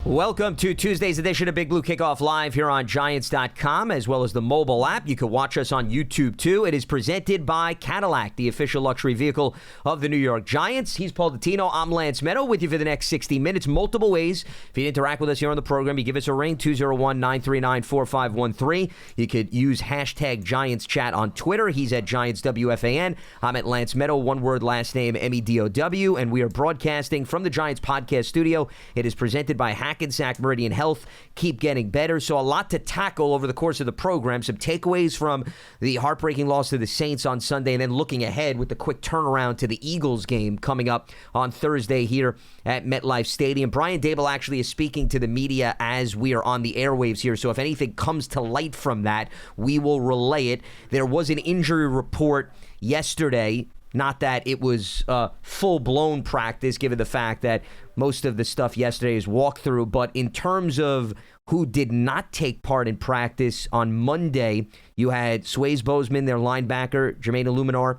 Welcome to Tuesday's edition of Big Blue Kickoff Live here on Giants.com, as well as the mobile app. You can watch us on YouTube, too. It is presented by Cadillac, the official luxury vehicle of the New York Giants. He's Paul Dottino. I'm Lance Medow with you for the next 60 minutes. Multiple ways. If you interact with us here on the program, you give us a ring, 201-939-4513. You could use hashtag GiantsChat on Twitter. He's at GiantsWFAN. I'm at Lance Medow, one word, last name, Medow. And we are broadcasting from the Giants podcast studio. It is presented by Hackensack Meridian Health. Keep getting better. So a lot to tackle over the course of the program. Some takeaways from the heartbreaking loss to the Saints on Sunday, and then looking ahead with the quick turnaround to the Eagles game coming up on Thursday here at MetLife Stadium. Brian Daboll actually is speaking to the media as we are on the airwaves here. So if anything comes to light from that, we will relay it. There was an injury report yesterday. Not that it was full-blown practice, given the fact that most of the stuff yesterday is walkthrough. But in terms of who did not take part in practice on Monday, you had Swayze Bozeman, their linebacker, Jermaine Illuminor,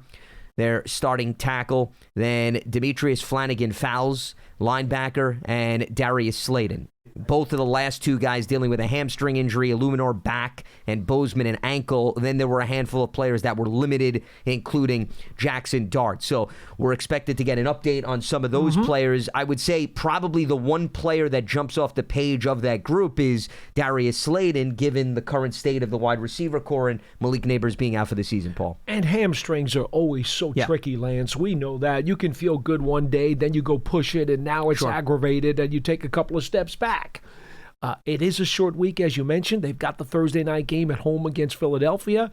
their starting tackle, then Demetrius Flanagan-Fowles, linebacker, and Darius Slayton. Both of the last two guys dealing with a hamstring injury, Illuminor back and Bozeman an ankle. Then there were a handful of players that were limited, including Jackson Dart. So we're expected to get an update on some of those players. I would say probably the one player that jumps off the page of that group is Darius Slayton, given the current state of the wide receiver core and Malik Neighbors being out for the season, Paul. And hamstrings are always so tricky, Lance. We know that. You can feel good one day, then you go push it, and now it's aggravated, and you take a couple of steps back. It is a short week, as you mentioned. They've got the Thursday night game at home against Philadelphia.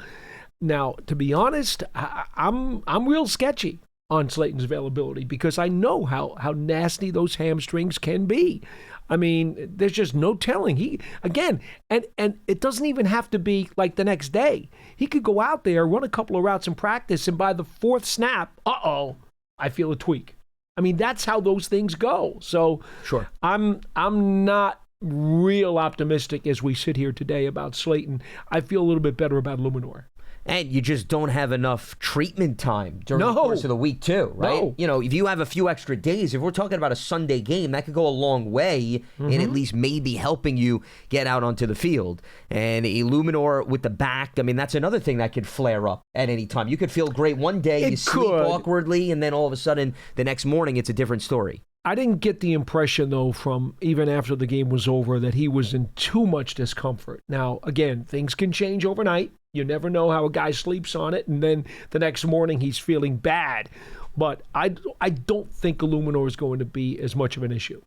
Now, to be honest, I'm real sketchy on Slayton's availability because I know how nasty those hamstrings can be. I mean, there's just no telling. And it doesn't even have to be like the next day. He could go out there, run a couple of routes in practice, and by the fourth snap, I feel a tweak. I mean, that's how those things go. So sure, I'm not real optimistic as we sit here today about Slayton. I feel a little bit better about Illuminor. And you just don't have enough treatment time during the course of the week, too, right? No. You know, if you have a few extra days, if we're talking about a Sunday game, that could go a long way in at least maybe helping you get out onto the field. And Illuminor with the back, I mean, that's another thing that could flare up at any time. You could feel great one day, you sleep awkwardly, and then all of a sudden, the next morning, it's a different story. I didn't get the impression, though, from even after the game was over, that he was in too much discomfort. Now, again, things can change overnight. You never know how a guy sleeps on it, and then the next morning he's feeling bad. But I don't think Illuminor is going to be as much of an issue.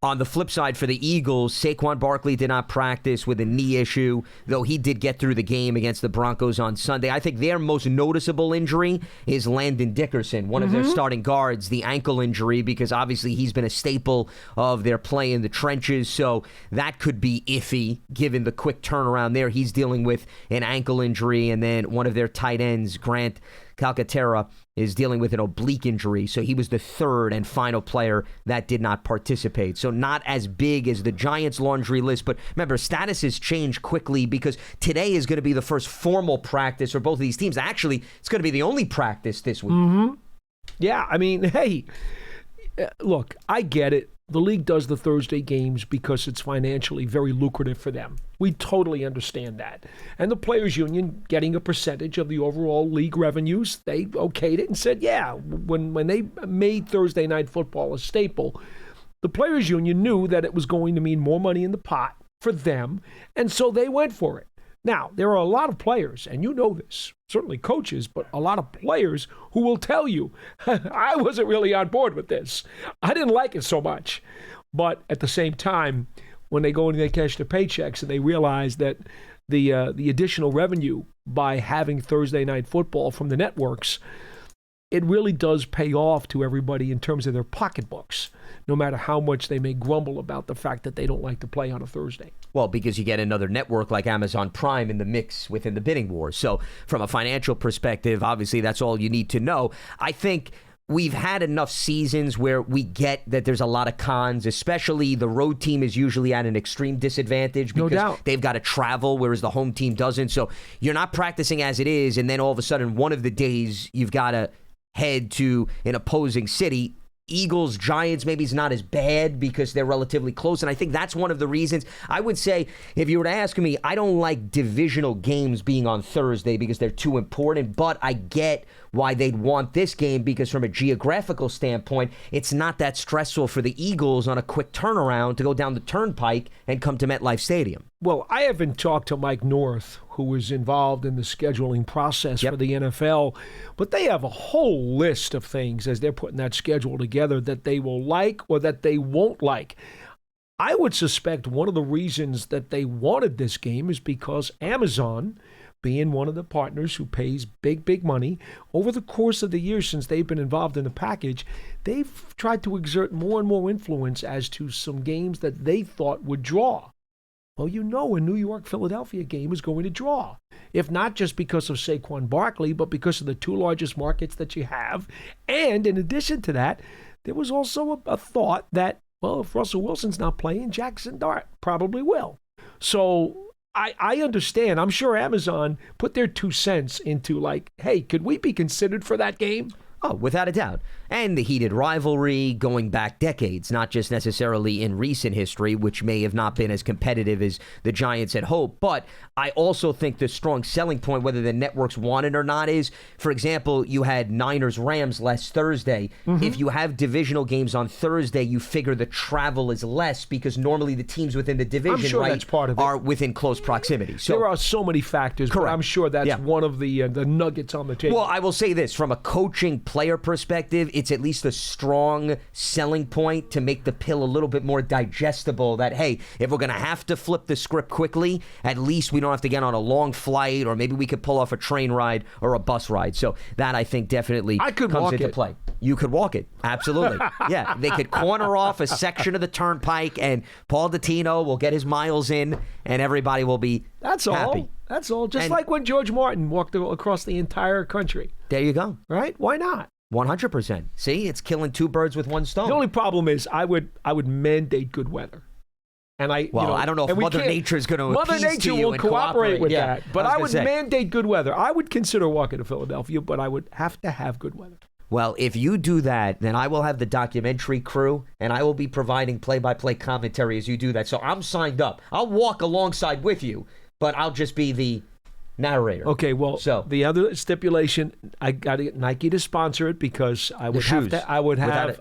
On the flip side for the Eagles, Saquon Barkley did not practice with a knee issue, though he did get through the game against the Broncos on Sunday. I think their most noticeable injury is Landon Dickerson, one of their starting guards, the ankle injury, because obviously he's been a staple of their play in the trenches, so that could be iffy given the quick turnaround there. He's dealing with an ankle injury, and then one of their tight ends, Grant Calcaterra, is dealing with an oblique injury, so he was the third and final player that did not participate. So not as big as the Giants' laundry list, but remember, statuses change quickly because today is going to be the first formal practice for both of these teams. Actually, it's going to be the only practice this week. Yeah, I mean, hey, look, I get it. The league does the Thursday games because it's financially very lucrative for them. We totally understand that. And the Players Union, getting a percentage of the overall league revenues, they okayed it and said, yeah, when they made Thursday Night Football a staple, the Players Union knew that it was going to mean more money in the pot for them, and so they went for it. Now, there are a lot of players, and you know this, certainly coaches, but a lot of players who will tell you, I wasn't really on board with this. I didn't like it so much. But at the same time, when they go and they cash their paychecks and they realize that the additional revenue by having Thursday Night Football from the networks, it really does pay off to everybody in terms of their pocketbooks, no matter how much they may grumble about the fact that they don't like to play on a Thursday. Well, because you get another network like Amazon Prime in the mix within the bidding war. So from a financial perspective, obviously that's all you need to know. I think we've had enough seasons where we get that there's a lot of cons, especially the road team is usually at an extreme disadvantage because they've got to travel, whereas the home team doesn't. So you're not practicing as it is, and then all of a sudden one of the days you've got to head to an opposing city. Eagles, Giants maybe is not as bad because they're relatively close. And I think that's one of the reasons. I would say, if you were to ask me, I don't like divisional games being on Thursday because they're too important. But I get why they'd want this game because from a geographical standpoint, it's not that stressful for the Eagles on a quick turnaround to go down the turnpike and come to MetLife Stadium. Well, I haven't talked to Mike North, who was involved in the scheduling process for the NFL, but they have a whole list of things as they're putting that schedule together that they will like or that they won't like. I would suspect one of the reasons that they wanted this game is because Amazon, being one of the partners who pays big money, over the course of the years since they've been involved in the package, they've tried to exert more and more influence as to some games that they thought would draw. Well, you know a New York-Philadelphia game is going to draw, if not just because of Saquon Barkley, but because of the two largest markets that you have. And in addition to that, there was also a thought that, well, if Russell Wilson's not playing, Jackson Dart probably will. So I understand. I'm sure Amazon put their 2 cents into like, hey, could we be considered for that game? Oh, without a doubt. And the heated rivalry going back decades, not just necessarily in recent history, which may have not been as competitive as the Giants had hoped. But I also think the strong selling point, whether the networks want it or not, is, for example, you had Niners-Rams last Thursday. If you have divisional games on Thursday, you figure the travel is less because normally the teams within the division that's part of it. Are within close proximity. So there are so many factors, correct. But I'm sure that's one of the nuggets on the table. Well, I will say this, from a coaching player perspective, it's at least a strong selling point to make the pill a little bit more digestible that, hey, if we're going to have to flip the script quickly, at least we don't have to get on a long flight, or maybe we could pull off a train ride or a bus ride. So that, I think, definitely comes into play. You could walk it. Absolutely. Yeah, they could corner off a section of the turnpike, and Paul Dottino will get his miles in, and everybody will be happy. That's all. Just like when George Martin walked across the entire country. There you go. Right? Why not? 100%. See, it's killing two birds with one stone. The only problem is I would mandate good weather. And I don't know if Mother Nature is going to Mother Nature will cooperate with that. But I would mandate good weather. I would consider walking to Philadelphia, but I would have to have good weather. Well, if you do that, then I will have the documentary crew, and I will be providing play-by-play commentary as you do that. So I'm signed up. I'll walk alongside with you, but I'll just be the narrator. Okay, well, so the other stipulation, I got to get Nike to sponsor it because I would have to.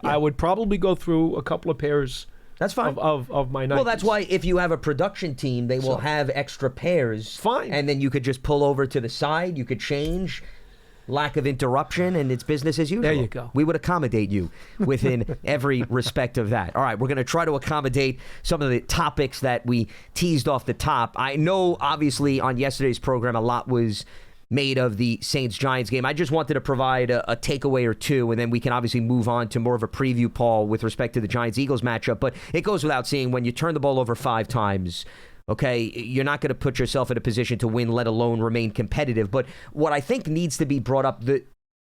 I would probably go through a couple of pairs. That's fine. Of my Nikes. Well, that's why if you have a production team, they will have extra pairs. Fine. And then you could just pull over to the side. You could change. Lack of interruption, and it's business as usual. There you go. We would accommodate you within every respect of that. All right, we're going to try to accommodate some of the topics that we teased off the top. I know, obviously, on yesterday's program, a lot was made of the Saints-Giants game. I just wanted to provide a takeaway or two, and then we can obviously move on to more of a preview, Paul, with respect to the Giants-Eagles matchup. But it goes without saying, when you turn the ball over 5 times, okay, you're not going to put yourself in a position to win, let alone remain competitive. But what I think needs to be brought up, the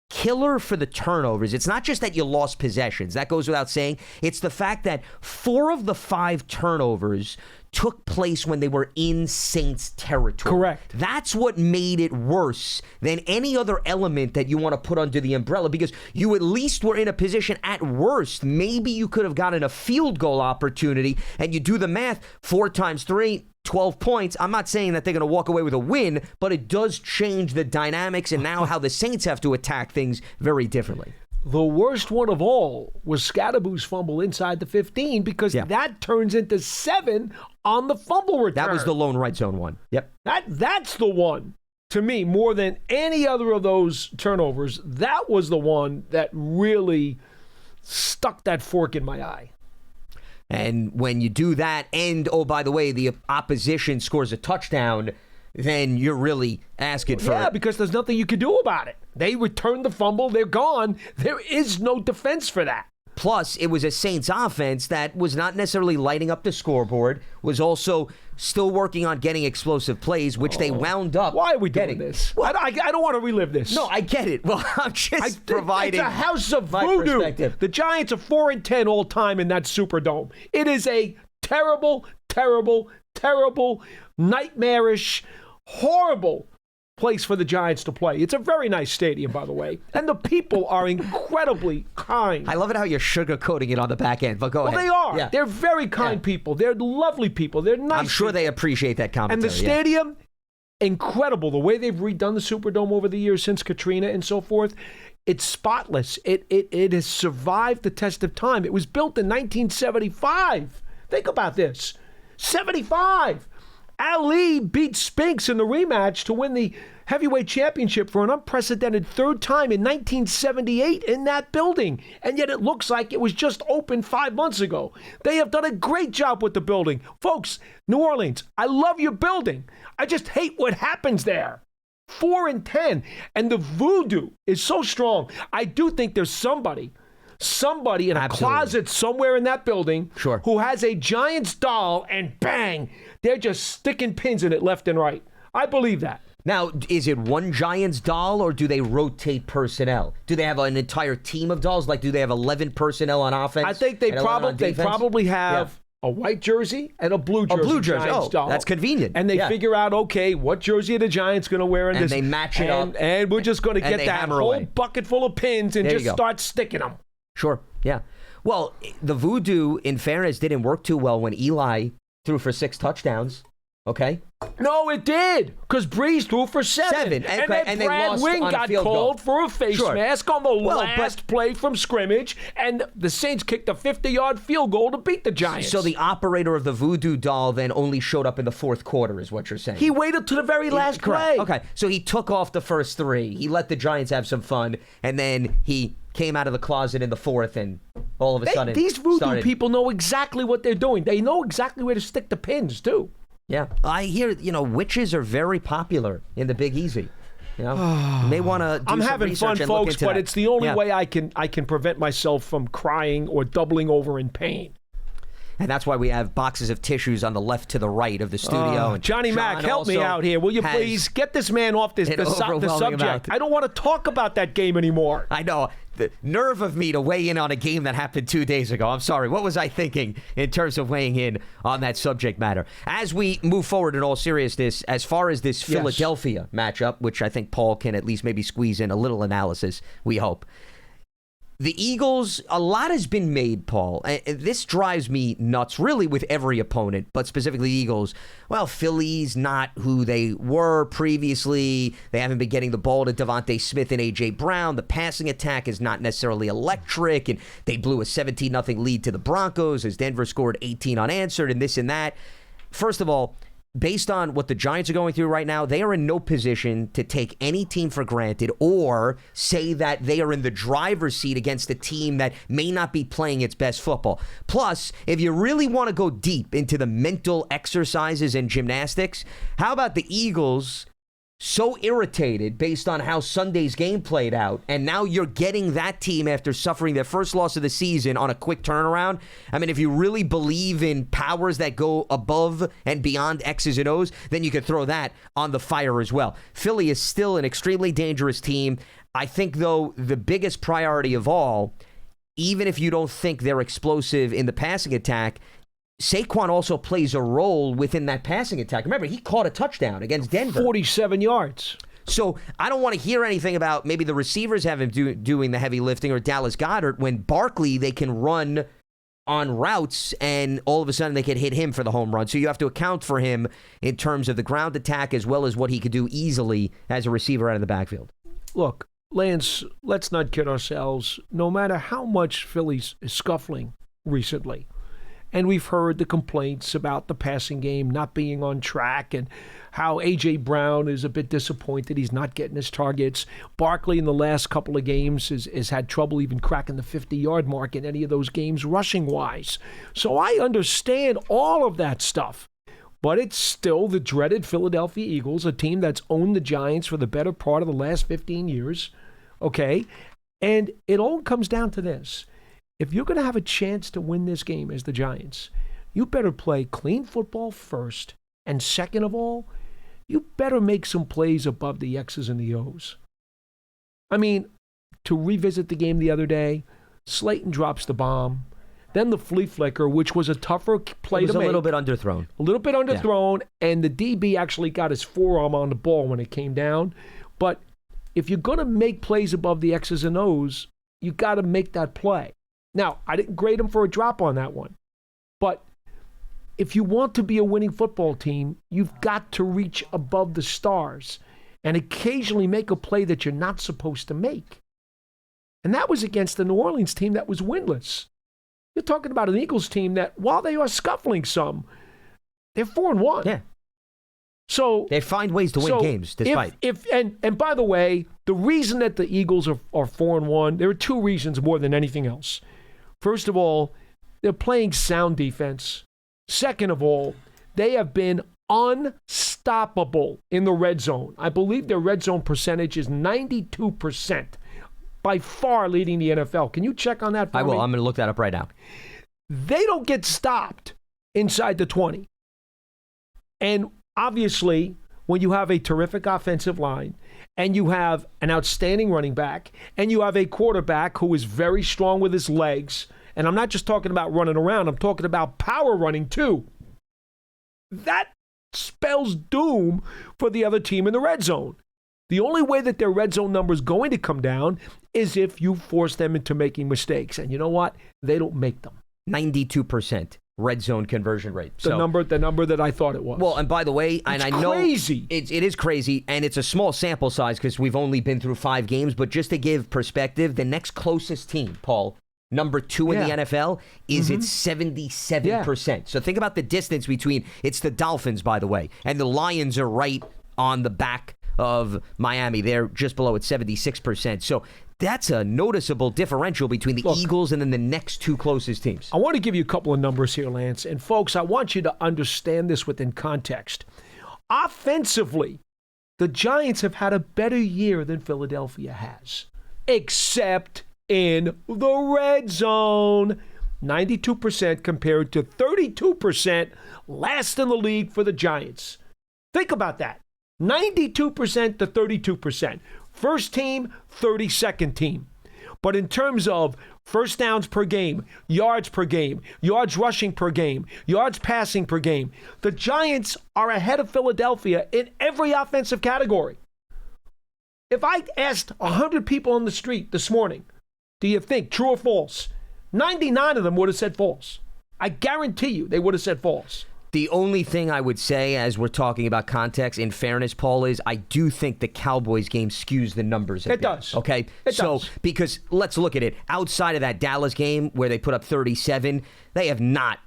killer for the turnovers, it's not just that you lost possessions. That goes without saying. It's the fact that 4 of the 5 turnovers took place when they were in Saints territory. Correct. That's what made it worse than any other element that you want to put under the umbrella, because you at least were in a position, at worst, maybe you could have gotten a field goal opportunity, and you do the math, 4 times 3, 12 points. I'm not saying that they're going to walk away with a win, but it does change the dynamics and now how the Saints have to attack things very differently. The worst one of all was Scadaboo's fumble inside the 15 because that turns into 7 on the fumble return. That was the lone right zone one. Yep. That's the one, to me, more than any other of those turnovers. That was the one that really stuck that fork in my eye. And when you do that, and, oh, by the way, the opposition scores a touchdown, then you're really asking for it. Yeah, because there's nothing you can do about it. They returned the fumble. They're gone. There is no defense for that. Plus, it was a Saints offense that was not necessarily lighting up the scoreboard, was also still working on getting explosive plays, which they wound up Why are we getting. Doing this? Well, I don't want to relive this. No, I get it. Well, I'm just providing It's a house of my voodoo. perspective. The Giants are 4-10 all time in that Superdome. It is a terrible, terrible, terrible, nightmarish, horrible place for the Giants to play. It's a very nice stadium, by the way. And the people are incredibly kind. I love it how you're sugarcoating it on the back end, but go ahead. Well, they are. Yeah. They're very kind people. They're lovely people. They're nice I'm sure people. they appreciate that commentary. And the stadium, incredible. The way they've redone the Superdome over the years since Katrina and so forth, it's spotless. It has survived the test of time. It was built in 1975. Think about this. 75. Ali beat Spinks in the rematch to win the heavyweight championship for an unprecedented third time in 1978 in that building. And yet it looks like it was just opened 5 months ago. They have done a great job with the building. Folks, New Orleans, I love your building. I just hate what happens there. 4-10. And the voodoo is so strong. I do think there's somebody in a closet somewhere in that building who has a Giants doll, and bang, they're just sticking pins in it left and right. I believe that. Now, is it one Giants doll, or do they rotate personnel? Do they have an entire team of dolls? Like, do they have 11 personnel on offense? I think they probably have a white jersey and a blue jersey. A blue jersey. Giants doll. That's convenient. And they figure out, okay, what jersey are the Giants going to wear in and this? And they match it up. And we're just going to get that whole bucket full of pins and just start sticking them. Sure, yeah. Well, the voodoo, in fairness, didn't work too well when Eli threw for 6 touchdowns. Okay? No, it did, because Breeze threw for 7. And then Brad Wing got called for a face mask on the last play from scrimmage, and the Saints kicked a 50-yard field goal to beat the Giants. So the operator of the voodoo doll then only showed up in the fourth quarter, is what you're saying? He waited to the very last play. Okay, so he took off the first 3. He let the Giants have some fun, and then he came out of the closet in the fourth, and all of a sudden these voodoo people know exactly what they're doing. They know exactly where to stick the pins, too. Yeah, I hear, witches are very popular in the Big Easy. You may want to do I'm some having research fun, and look folks, into but that. it's the only way I can prevent myself from crying or doubling over in pain. And that's why we have boxes of tissues on the left to the right of the studio. And Johnny Mac, help me out here. Will you please get this man off the subject? I don't want to talk about that game anymore. I know. The nerve of me to weigh in on a game that happened 2 days ago. I'm sorry. What was I thinking in terms of weighing in on that subject matter? As we move forward in all seriousness, as far as this Philadelphia matchup, which I think Paul can at least maybe squeeze in a little analysis, we hope. The Eagles, a lot has been made, Paul. And this drives me nuts, really, with every opponent, but specifically the Eagles. Well, Philly's not who they were previously. They haven't been getting the ball to Devontae Smith and A.J. Brown. The passing attack is not necessarily electric, and they blew a 17-0 lead to the Broncos as Denver scored 18 unanswered and this and that. First of all, based on what the Giants are going through right now, they are in no position to take any team for granted or say that they are in the driver's seat against a team that may not be playing its best football. Plus, if you really want to go deep into the mental exercises and gymnastics, how about the Eagles so irritated based on how Sunday's game played out, and now you're getting that team after suffering their first loss of the season on a quick turnaround? I mean, if you really believe in powers that go above and beyond X's and O's, then you could throw that on the fire as well. Philly is still an extremely dangerous team. I think, though, the biggest priority of all, even if you don't think they're explosive in the passing attack, Saquon also plays a role within that passing attack. Remember, he caught a touchdown against Denver. 47 yards. So I don't want to hear anything about maybe the receivers having doing the heavy lifting or Dallas Goedert when Barkley, they can run on routes and all of a sudden they can hit him for the home run. So you have to account for him in terms of the ground attack as well as what he could do easily as a receiver out of the backfield. Look, Lance, let's not kid ourselves. No matter how much Philly's is scuffling recently, and we've heard the complaints about the passing game not being on track and how A.J. Brown is a bit disappointed. He's not getting his targets. Barkley in the last couple of games has had trouble even cracking the 50-yard mark in any of those games rushing-wise. So I understand all of that stuff. But it's still the dreaded Philadelphia Eagles, a team that's owned the Giants for the better part of the last 15 years. Okay? And it all comes down to this. If you're going to have a chance to win this game as the Giants, you better play clean football first. And second of all, you better make some plays above the X's and the O's. I mean, to revisit the game the other day, Slayton drops the bomb. then the flea flicker, which was a tougher play to make. It was a little bit underthrown. A little bit underthrown, and the DB actually got his forearm on the ball when it came down. But if you're going to make plays above the X's and O's, you got to make that play. Now, I didn't grade him for a drop on that one. But if you want to be a winning football team, you've got to reach above the stars and occasionally make a play that you're not supposed to make. And that was against the New Orleans team that was winless. You're talking about an Eagles team that, while they are scuffling some, they're 4-1. Yeah. So they find ways to win games, despite. And by the way, the reason that the Eagles are 4-1, there are two reasons more than anything else. First of all, they're playing sound defense. Second of all, they have been unstoppable in the red zone. I believe their red zone percentage is 92%, by far leading the NFL. Can you check on that for me? I will. I'm going to look that up right now. They don't get stopped inside the 20. And obviously, when you have a terrific offensive line and you have an outstanding running back and you have a quarterback who is very strong with his legs, and I'm not just talking about running around, I'm talking about power running too, that spells doom for the other team in the red zone. The only way that their red zone number is going to come down is if you force them into making mistakes. And you know what? They don't make them. 92% red zone conversion rate. The number that I thought it was. Well, and by the way, and I know crazy. It is crazy, and it's a small sample size because we've only been through 5 games. But just to give perspective, the next closest team, Paul, number 2 in the NFL, is at 77%. Yeah. So think about the distance between. It's the Dolphins, by the way, and the Lions are right on the back of Miami. They're just below at 76%. So that's a noticeable differential between the Eagles and then the next 2 closest teams. I want to give you a couple of numbers here, Lance. And folks, I want you to understand this within context. Offensively, the Giants have had a better year than Philadelphia has, except in the red zone. 92% compared to 32% last in the league for the Giants. Think about that. 92% to 32%. First team, 32nd team. But in terms of first downs per game, yards rushing per game, yards passing per game, the Giants are ahead of Philadelphia in every offensive category. If I asked 100 people on the street this morning, do you think true or false? 99 of them would have said false. I guarantee you they would have said false. The only thing I would say, as we're talking about context, in fairness, Paul, is I do think the Cowboys game skews the numbers a bit. It does. Okay? It does. Because let's look at it. Outside of that Dallas game where they put up 37, they have not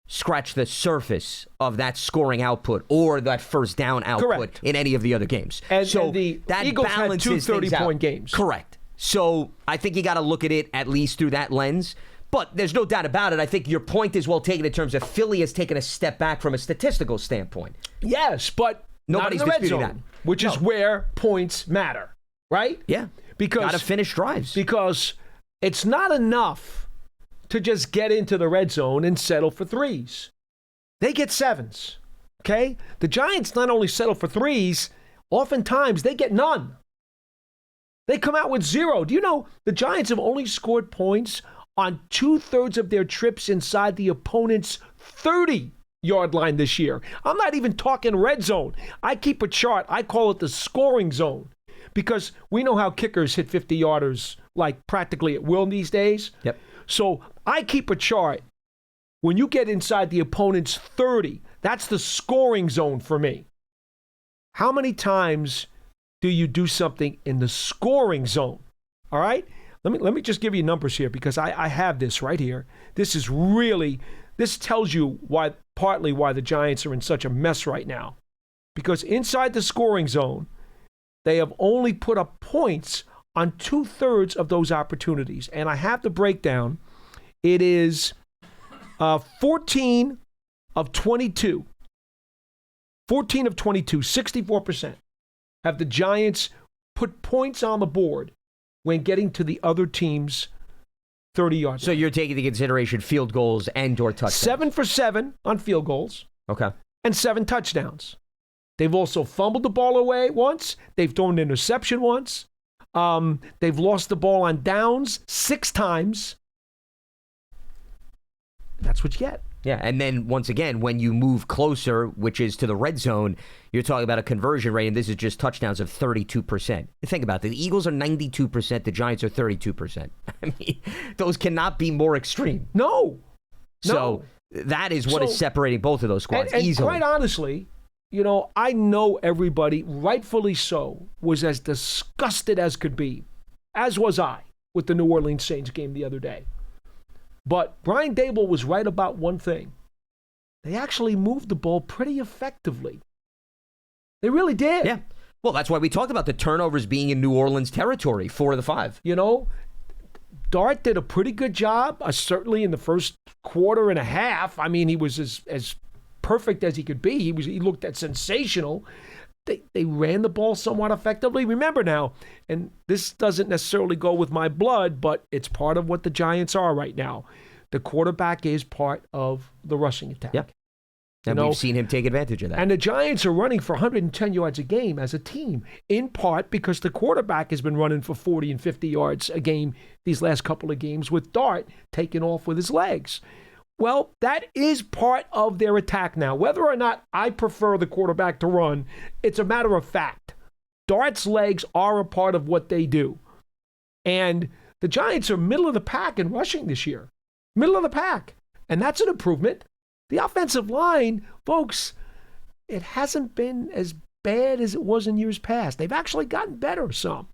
scratched the surface of that scoring output or that first down output in any of the other games. And the Eagles had 2 30-point games. Correct. So I think you got to look at it at least through that lens. But there's no doubt about it. I think your point is well taken in terms of Philly has taken a step back from a statistical standpoint. Yes, but nobody's not in the disputing red zone, which is where points matter, right? Yeah. Because got to finish drives. Because it's not enough to just get into the red zone and settle for threes. They get 7s, okay? The Giants not only settle for threes, oftentimes they get none. They come out with 0. Do you know the Giants have only scored points on 2/3 of their trips inside the opponent's 30-yard line this year? I'm not even talking red zone. I keep a chart. I call it the scoring zone because we know how kickers hit 50-yarders like practically at will these days. Yep. So I keep a chart. When you get inside the opponent's 30, that's the scoring zone for me. How many times do you do something in the scoring zone? All right? Let me just give you numbers here because I have this right here. This tells you partly why the Giants are in such a mess right now. Because inside the scoring zone, they have only put up points on 2/3 of those opportunities. And I have the breakdown. It is 14 of 22. 14 of 22, 64%, have the Giants put points on the board when getting to the other team's 30-yard line. So you're taking into consideration field goals and or touchdowns. 7 for 7 on field goals. Okay. And 7 touchdowns. They've also fumbled the ball away once. They've thrown an interception once. They've lost the ball on downs 6 times. that's what you get. Yeah, and then once again, when you move closer, which is to the red zone, you're talking about a conversion rate, and this is just touchdowns of 32%. Think about it. The Eagles are 92%, the Giants are 32%. I mean, those cannot be more extreme. No. So that is what is separating both of those squads easily. Quite honestly, I know everybody, rightfully so, was as disgusted as could be, as was I, with the New Orleans Saints game the other day. But Brian Daboll was right about one thing. They actually moved the ball pretty effectively. They really did. Yeah. Well, that's why we talked about the turnovers being in New Orleans territory, 4 of the 5. Dart did a pretty good job, certainly in the first quarter and a half. I mean, he was as perfect as he could be. He looked at sensational. They ran the ball somewhat effectively. Remember now, and this doesn't necessarily go with my blood, but it's part of what the Giants are right now. The quarterback is part of the rushing attack. Yep. And we've seen him take advantage of that. And the Giants are running for 110 yards a game as a team, in part because the quarterback has been running for 40 and 50 yards a game these last couple of games, with Dart taking off with his legs. Well, that is part of their attack now. Whether or not I prefer the quarterback to run, it's a matter of fact. Dart's legs are a part of what they do. And the Giants are middle of the pack in rushing this year. Middle of the pack. And that's an improvement. The offensive line, folks, it hasn't been as bad as it was in years past. They've actually gotten better some.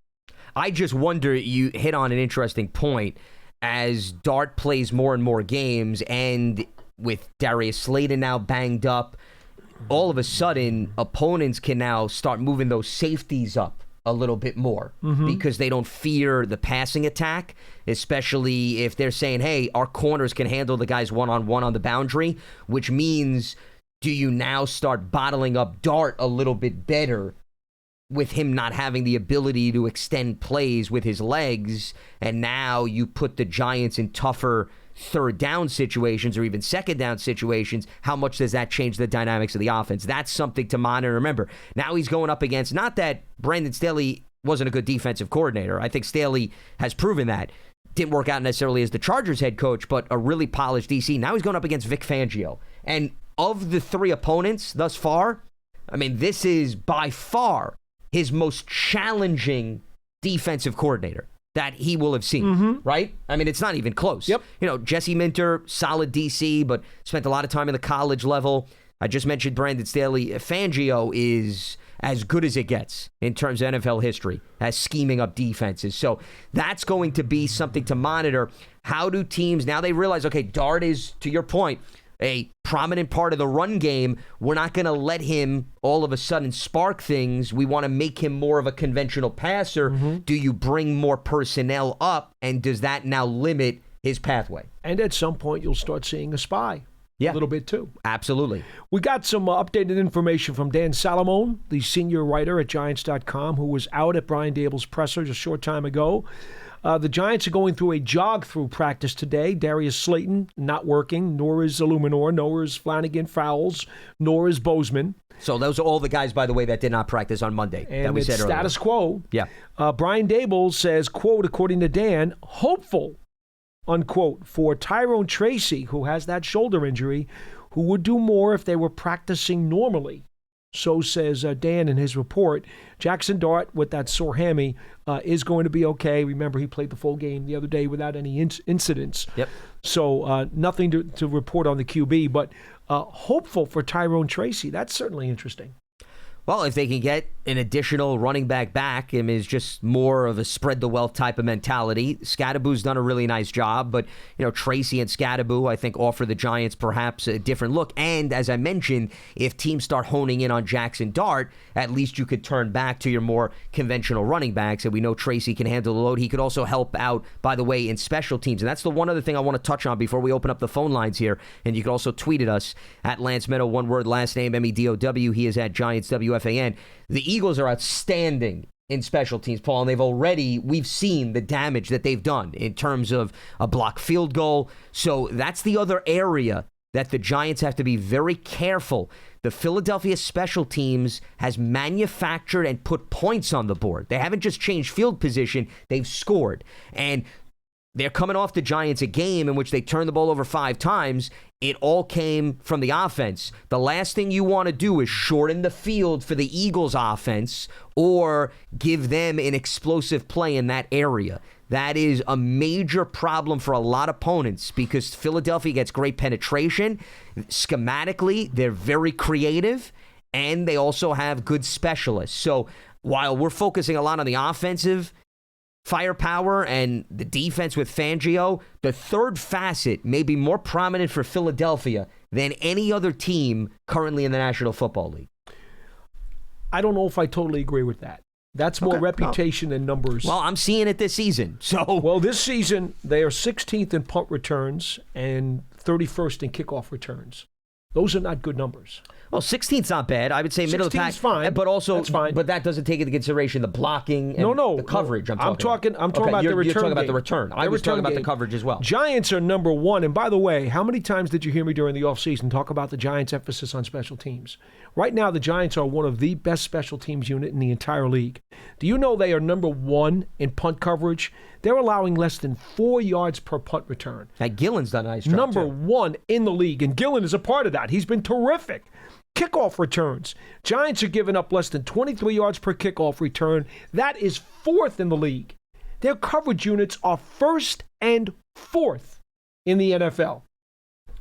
I just wonder, you hit on an interesting point. As Dart plays more and more games, and with Darius Slayton now banged up, all of a sudden, opponents can now start moving those safeties up a little bit more because they don't fear the passing attack, especially if they're saying, hey, our corners can handle the guys one-on-one on the boundary, which means, do you now start bottling up Dart a little bit better with him not having the ability to extend plays with his legs, and now you put the Giants in tougher third down situations or even second down situations? How much does that change the dynamics of the offense? That's something to monitor. Remember, now he's going up against, not that Brandon Staley wasn't a good defensive coordinator. I think Staley has proven that. Didn't work out necessarily as the Chargers head coach, but a really polished DC. Now he's going up against Vic Fangio. And of the 3 opponents thus far, I mean, this is by far his most challenging defensive coordinator that he will have seen, right? I mean, it's not even close. Yep. Jesse Minter, solid DC, but spent a lot of time in the college level. I just mentioned Brandon Staley. Fangio is as good as it gets in terms of NFL history as scheming up defenses. So that's going to be something to monitor. How do teams, now they realize, okay, Dart is, to your point, a prominent part of the run game. We're not going to let him all of a sudden spark things. We want to make him more of a conventional passer. Do you bring more personnel up, and does that now limit his pathway? And at some point, you'll start seeing a spy. Yeah. A little bit too. Absolutely. We got some updated information from Dan Salamone, the senior writer at Giants.com, who was out at Brian Daboll's presser just a short time ago. The Giants are going through a jog-through practice today. Darius Slayton not working, nor is Illuminor, nor is Flanagan Fowles, nor is Bozeman. So those are all the guys, by the way, that did not practice on Monday. And that we said earlier. Status quo. Yeah. Brian Daboll says, quote, according to Dan, hopeful, unquote, for Tyrone Tracy, who has that shoulder injury, who would do more if they were practicing normally. So says Dan in his report. Jackson Dart, with that sore hammy, is going to be okay. Remember, he played the full game the other day without any incidents. Yep. So nothing to report on the QB, but hopeful for Tyrone Tracy. That's certainly interesting. Well, if they can get an additional running back, him is just more of a spread the wealth type of mentality. Scadaboo's done a really nice job, but Tracy and Scadaboo, I think, offer the Giants perhaps a different look. And as I mentioned, if teams start honing in on Jackson Dart, at least you could turn back to your more conventional running backs. And we know Tracy can handle the load. He could also help out, by the way, in special teams. And that's the one other thing I want to touch on before we open up the phone lines here. And you can also tweet at us at Lance Medow, one word, last name, Medow. He is at Giants WFAN. The Eagles are outstanding in special teams, Paul, and we've seen the damage that they've done in terms of a blocked field goal. So that's the other area that the Giants have to be very careful. The Philadelphia special teams has manufactured and put points on the board. They haven't just changed field position, they've scored. And they're coming off the Giants a game in which they turned the ball over 5 times. It all came from the offense. The last thing you want to do is shorten the field for the Eagles offense or give them an explosive play in that area. That is a major problem for a lot of opponents because Philadelphia gets great penetration. Schematically, they're very creative, and they also have good specialists. So while we're focusing a lot on the offensive firepower and the defense with Fangio, the third facet may be more prominent for Philadelphia than any other team currently in the National Football League. I don't know if I totally agree with that. That's more reputation than numbers. Well, I'm seeing it this season. Well, this season, they are 16th in punt returns and 31st in kickoff returns. Those are not good numbers. Well, 16th's not bad. I would say middle of the pack. 16's fine. But also, that's fine. But that doesn't take into consideration the blocking and the coverage. I'm talking about the return. You're talking about the return. I was talking about the coverage as well. Giants are number 1. And by the way, how many times did you hear me during the offseason talk about the Giants' emphasis on special teams? Right now, the Giants are one of the best special teams unit in the entire league. Do you know they are number 1 in punt coverage? They're allowing less than 4 yards per punt return. Now, Gillen's done a nice job, Number 1 in the league, and Gillen is a part of that. He's been terrific. Kickoff returns. Giants are giving up less than 23 yards per kickoff return. That is 4th in the league. Their coverage units are 1st and 4th in the NFL.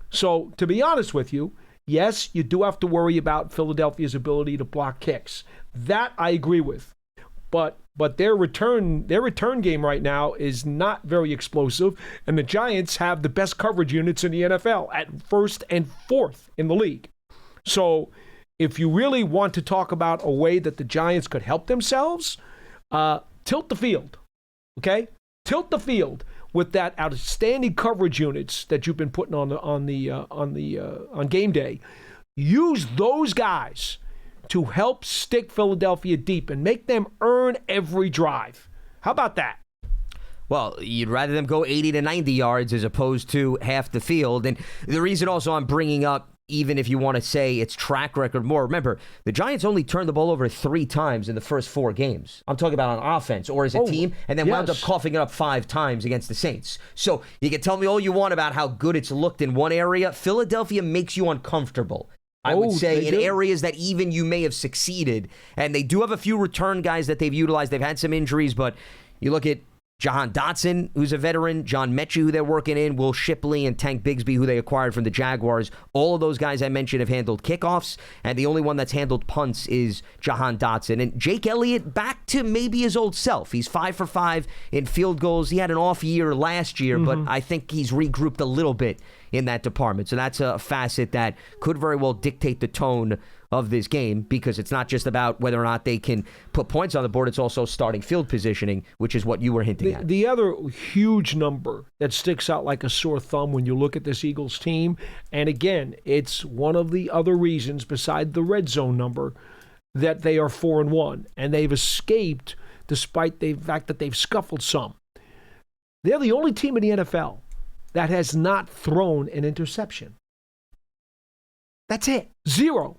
So, to be honest with you, yes, you do have to worry about Philadelphia's ability to block kicks. That I agree with. But their return game right now is not very explosive, and the Giants have the best coverage units in the NFL at 1st and 4th in the league. So if you really want to talk about a way that the Giants could help themselves, tilt the field, okay? Tilt the field with that outstanding coverage units that you've been putting on game day. Use those guys to help stick Philadelphia deep and make them earn every drive. How about that? Well, you'd rather them go 80 to 90 yards as opposed to half the field. And the reason also I'm bringing up, even if you want to say it's track record more, remember, the Giants only turned the ball over 3 times in the first 4 games. I'm talking about on offense or as a team, and then wound up coughing it up 5 times against the Saints. So you can tell me all you want about how good it's looked in one area. Philadelphia makes you uncomfortable. I would say in areas that even you may have succeeded. And they do have a few return guys that they've utilized. They've had some injuries, but you look at Jahan Dotson, who's a veteran, John Mechie, who they're working in, Will Shipley, and Tank Bigsby, who they acquired from the Jaguars. All of those guys I mentioned have handled kickoffs, and the only one that's handled punts is Jahan Dotson. And Jake Elliott back to maybe his old self. He's 5 for 5 in field goals. He had an off year last year, but I think he's regrouped a little bit in that department. So that's a facet that could very well dictate the tone of this game, because it's not just about whether or not they can put points on the board, it's also starting field positioning, which is what you were hinting at. The other huge number that sticks out like a sore thumb when you look at this Eagles team, and again, it's one of the other reasons beside the red zone number that they are 4-1, and they've escaped despite the fact that they've scuffled some. They're the only team in the NFL that has not thrown an interception. That's it. 0.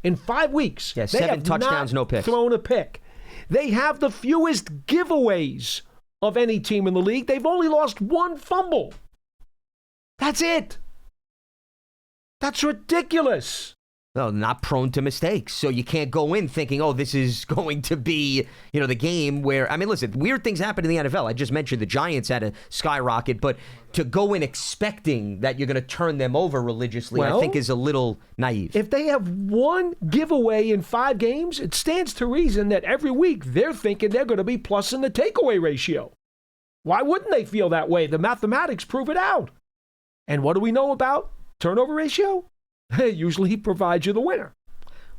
In 5 weeks, yeah, 7 touchdowns, no picks. Thrown a pick. They have the fewest giveaways of any team in the league. They've only lost 1 fumble. That's it. That's ridiculous. No, not prone to mistakes. So you can't go in thinking, oh, this is going to be, the game where, I mean, listen, weird things happen in the NFL. I just mentioned the Giants had a skyrocket, but to go in expecting that you're going to turn them over religiously, I think is a little naive. If they have 1 giveaway in 5 games, it stands to reason that every week they're thinking they're going to be plus in the takeaway ratio. Why wouldn't they feel that way? The mathematics prove it out. And what do we know about turnover ratio? Usually he provides you the winner.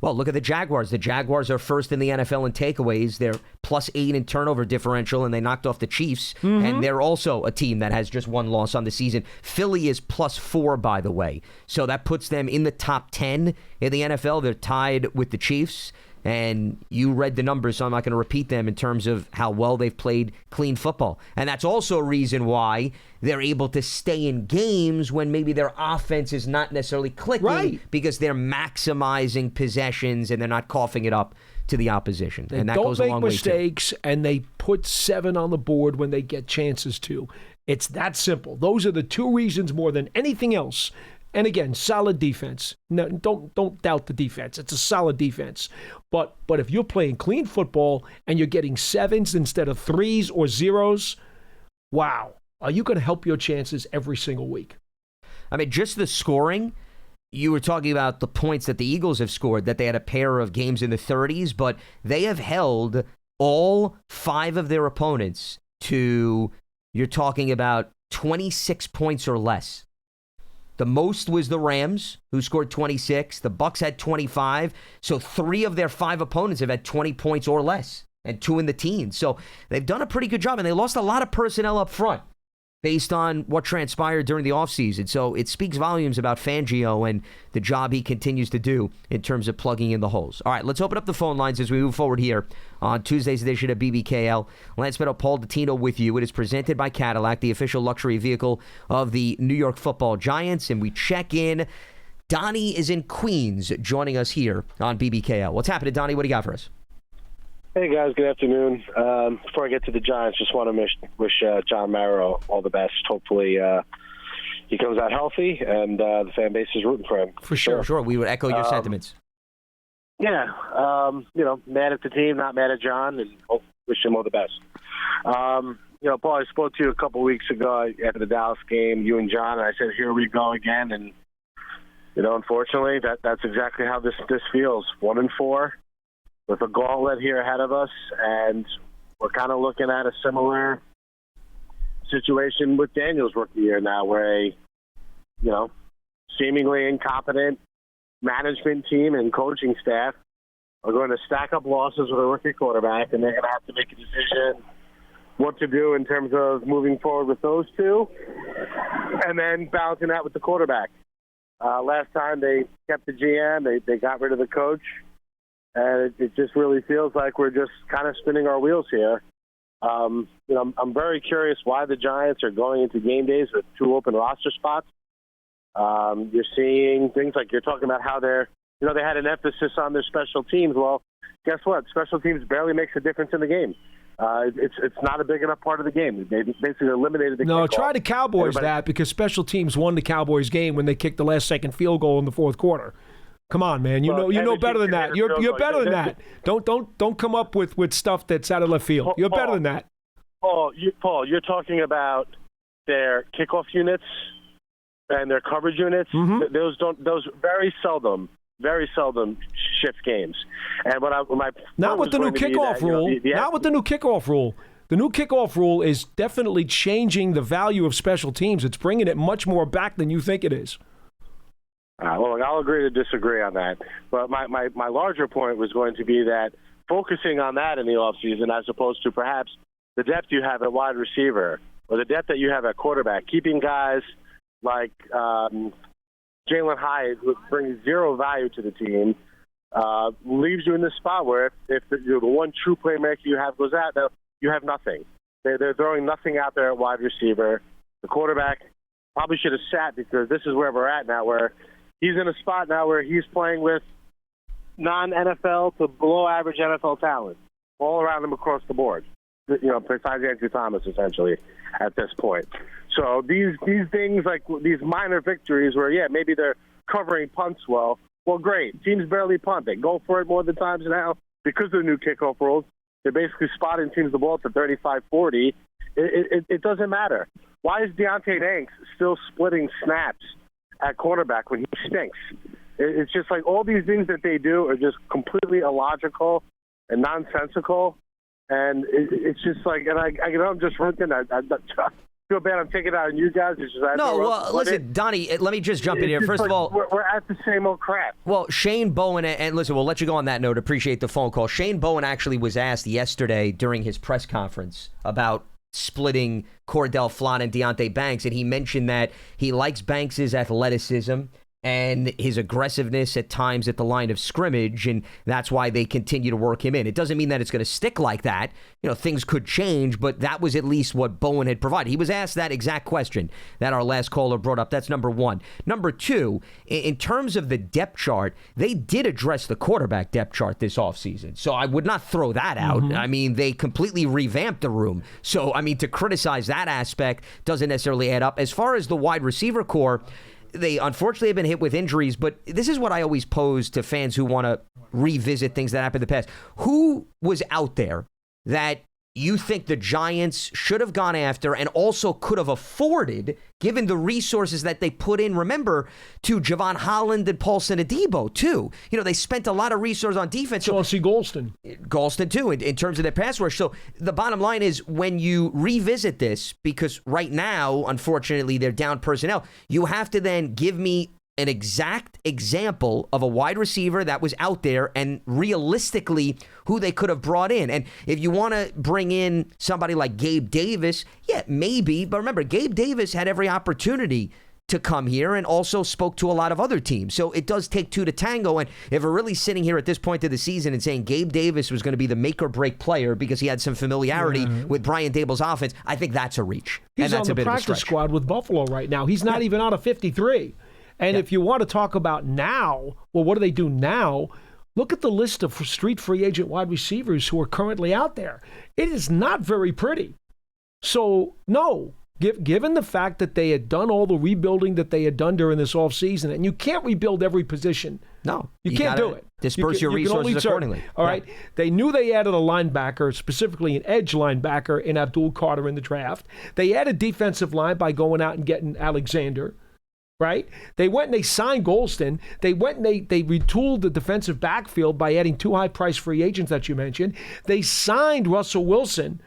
Well, look at the Jaguars. The Jaguars are first in the NFL in takeaways. They're +8 in turnover differential, and they knocked off the Chiefs. And they're also a team that has just 1 loss on the season. Philly is +4, by the way. So that puts them in the top 10 in the NFL. They're tied with the Chiefs. And you read the numbers, so I'm not going to repeat them in terms of how well they've played clean football. And that's also a reason why they're able to stay in games when maybe their offense is not necessarily clicking, because they're maximizing possessions and they're not coughing it up to the opposition. They and that don't goes a long make way mistakes, too. And they put 7 on the board when they get chances to. It's that simple. Those are the two reasons more than anything else. And again, solid defense. No, don't doubt the defense. It's a solid defense. But if you're playing clean football and you're getting 7s instead of 3s or 0s, wow, are you going to help your chances every single week? I mean, just the scoring. You were talking about the points that the Eagles have scored, that they had a pair of games in the 30s, but they have held all 5 of their opponents to, you're talking about 26 points or less. The most was the Rams, who scored 26. The Bucs had 25. So 3 of their 5 opponents have had 20 points or less, and 2 in the teens. So they've done a pretty good job, and they lost a lot of personnel up front based on what transpired during the offseason. So it speaks volumes about Fangio and the job he continues to do in terms of plugging in the holes. All right, let's open up the phone lines as we move forward here on Tuesday's edition of BBKL. Lance Medow, Paul Dottino with you. It is presented by Cadillac, the official luxury vehicle of the New York Football Giants. And we check in. Donnie is in Queens joining us here on BBKL. What's happening, Donnie? What do you got for us? Hey, guys. Good afternoon. Before I get to the Giants, just want to wish John Marrow all the best. Hopefully he comes out healthy, and the fan base is rooting for him. For sure. We would echo your sentiments. Yeah. Mad at the team, not mad at John, and wish him all the best. Paul, I spoke to you a couple weeks ago after the Dallas game, you and John, and I said, here we go again. And, unfortunately, that's exactly how this feels. 1-4. With a gauntlet here ahead of us, and we're kind of looking at a similar situation with Daniel's rookie year now, where a seemingly incompetent management team and coaching staff are going to stack up losses with a rookie quarterback, and they're going to have to make a decision what to do in terms of moving forward with those two, and then balancing that with the quarterback. Last time they kept the GM, they got rid of the coach. And it just really feels like we're just kind of spinning our wheels here. I'm very curious why the Giants are going into game days with 2 open roster spots. You're seeing things like you're talking about how they had an emphasis on their special teams. Well, guess what? Special teams barely makes a difference in the game. It's not a big enough part of the game. They basically eliminated the No, kickoff. try the Cowboys that, because special teams won the Cowboys game when they kicked the last-second field goal in the fourth quarter. Come on, man. You know better than that. You're better than that. Don't come up with stuff that's out of left field. You're better than that. Paul, you're talking about their kickoff units and their coverage units. Mm-hmm. Those very seldom shift games. And not with the new kickoff rule. Not with the new kickoff rule. The new kickoff rule is definitely changing the value of special teams. It's bringing it much more back than you think it is. Well, I'll agree to disagree on that. But my larger point was going to be that focusing on that in the offseason as opposed to perhaps the depth you have at wide receiver or the depth that you have at quarterback, keeping guys like Jalen Hyatt, who brings 0 value to the team, leaves you in this spot where if the one true playmaker you have goes out, you have nothing. They're throwing nothing out there at wide receiver. The quarterback probably should have sat, because this is where we're at now, where he's in a spot now where he's playing with non-NFL to below-average NFL talent all around him across the board. Besides Andrew Thomas, essentially, at this point. So these things, like these minor victories where, maybe they're covering punts well. Well, great. Teams barely punt. They go for it more than times now because of the new kickoff rules. They're basically spotting teams the ball at the 35-40. It doesn't matter. Why is Deontay Banks still splitting snaps at quarterback when he stinks? It's just like all these things that they do are just completely illogical and nonsensical. And it's just like, and I'm just ranting. I feel bad I'm taking it out on you guys. It's just, listen, Donnie, let me just jump in here. First of all, we're at the same old crap. Well, Shane Bowen, and listen, we'll let you go on that note. Appreciate the phone call. Shane Bowen actually was asked yesterday during his press conference about splitting Cordell Flott and Deontay Banks, and he mentioned that he likes Banks' athleticism. and his aggressiveness at times at the line of scrimmage, and that's why they continue to work him in. It doesn't mean that it's going to stick like that. Things could change, but that was at least what Bowen had provided. He was asked that exact question that our last caller brought up. That's number one. Number two, in terms of the depth chart, they did address the quarterback depth chart this offseason, so I would not throw that out. I mean, they completely revamped the room. So, I mean, to criticize that aspect doesn't necessarily add up. As far as the wide receiver core, they unfortunately have been hit with injuries, but this is what I always pose to fans who want to revisit things that happened in the past. Who was out there that you think the Giants should have gone after and also could have afforded, given the resources that they put in, remember, to Javon Holland and Paulson Adebo, too. They spent a lot of resources on defense. Chauncey Golston. Golston, too, in terms of their pass rush. So the bottom line is, when you revisit this, because right now, unfortunately, they're down personnel, you have to then give me an exact example of a wide receiver that was out there and realistically who they could have brought in. And if you want to bring in somebody like Gabe Davis, yeah, maybe. But remember, Gabe Davis had every opportunity to come here and also spoke to a lot of other teams. So it does take two to tango. And if we're really sitting here at this point of the season and saying Gabe Davis was going to be the make or break player because he had some familiarity with Brian Daboll's offense, I think that's a reach. He's on the practice squad with Buffalo right now. He's not even out of 53. And if you want to talk about now, well, what do they do now? Look at the list of street free agent wide receivers who are currently out there. It is not very pretty. So, no, given the fact that they had done all the rebuilding that they had done during this offseason, and you can't rebuild every position. No. You can't do it. Disperse your resources accordingly. All right. They knew they added a linebacker, specifically an edge linebacker in Abdul Carter in the draft. They added defensive line by going out and getting Alexander. Right? They went and they signed Golston. They went and they retooled the defensive backfield by adding two high-priced free agents that you mentioned. They signed Russell Wilson,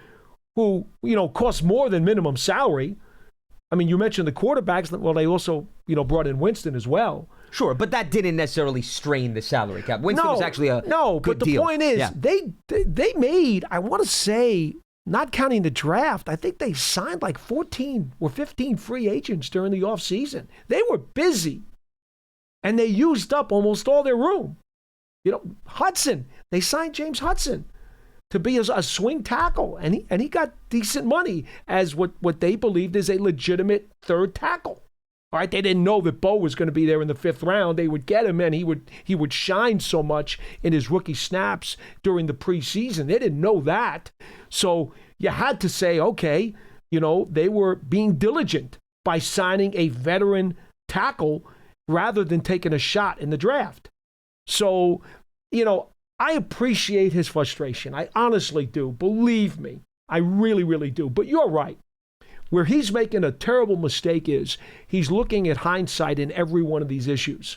who, cost more than minimum salary. I mean, you mentioned the quarterbacks. Well, they also, brought in Winston as well. Sure, but that didn't necessarily strain the salary cap. Winston was actually a good deal. But the point is, they made, I want to say, not counting the draft, I think they signed like 14 or 15 free agents during the offseason. They were busy, and they used up almost all their room. Hudson, they signed James Hudson to be a swing tackle, and he got decent money as what they believed is a legitimate third tackle. All right, they didn't know that Bo was going to be there in the 5th round. They would get him, and he would shine so much in his rookie snaps during the preseason. They didn't know that. So you had to say, okay, they were being diligent by signing a veteran tackle rather than taking a shot in the draft. So, I appreciate his frustration. I honestly do. Believe me. I really, really do. But you're right. Where he's making a terrible mistake is he's looking at hindsight in every one of these issues.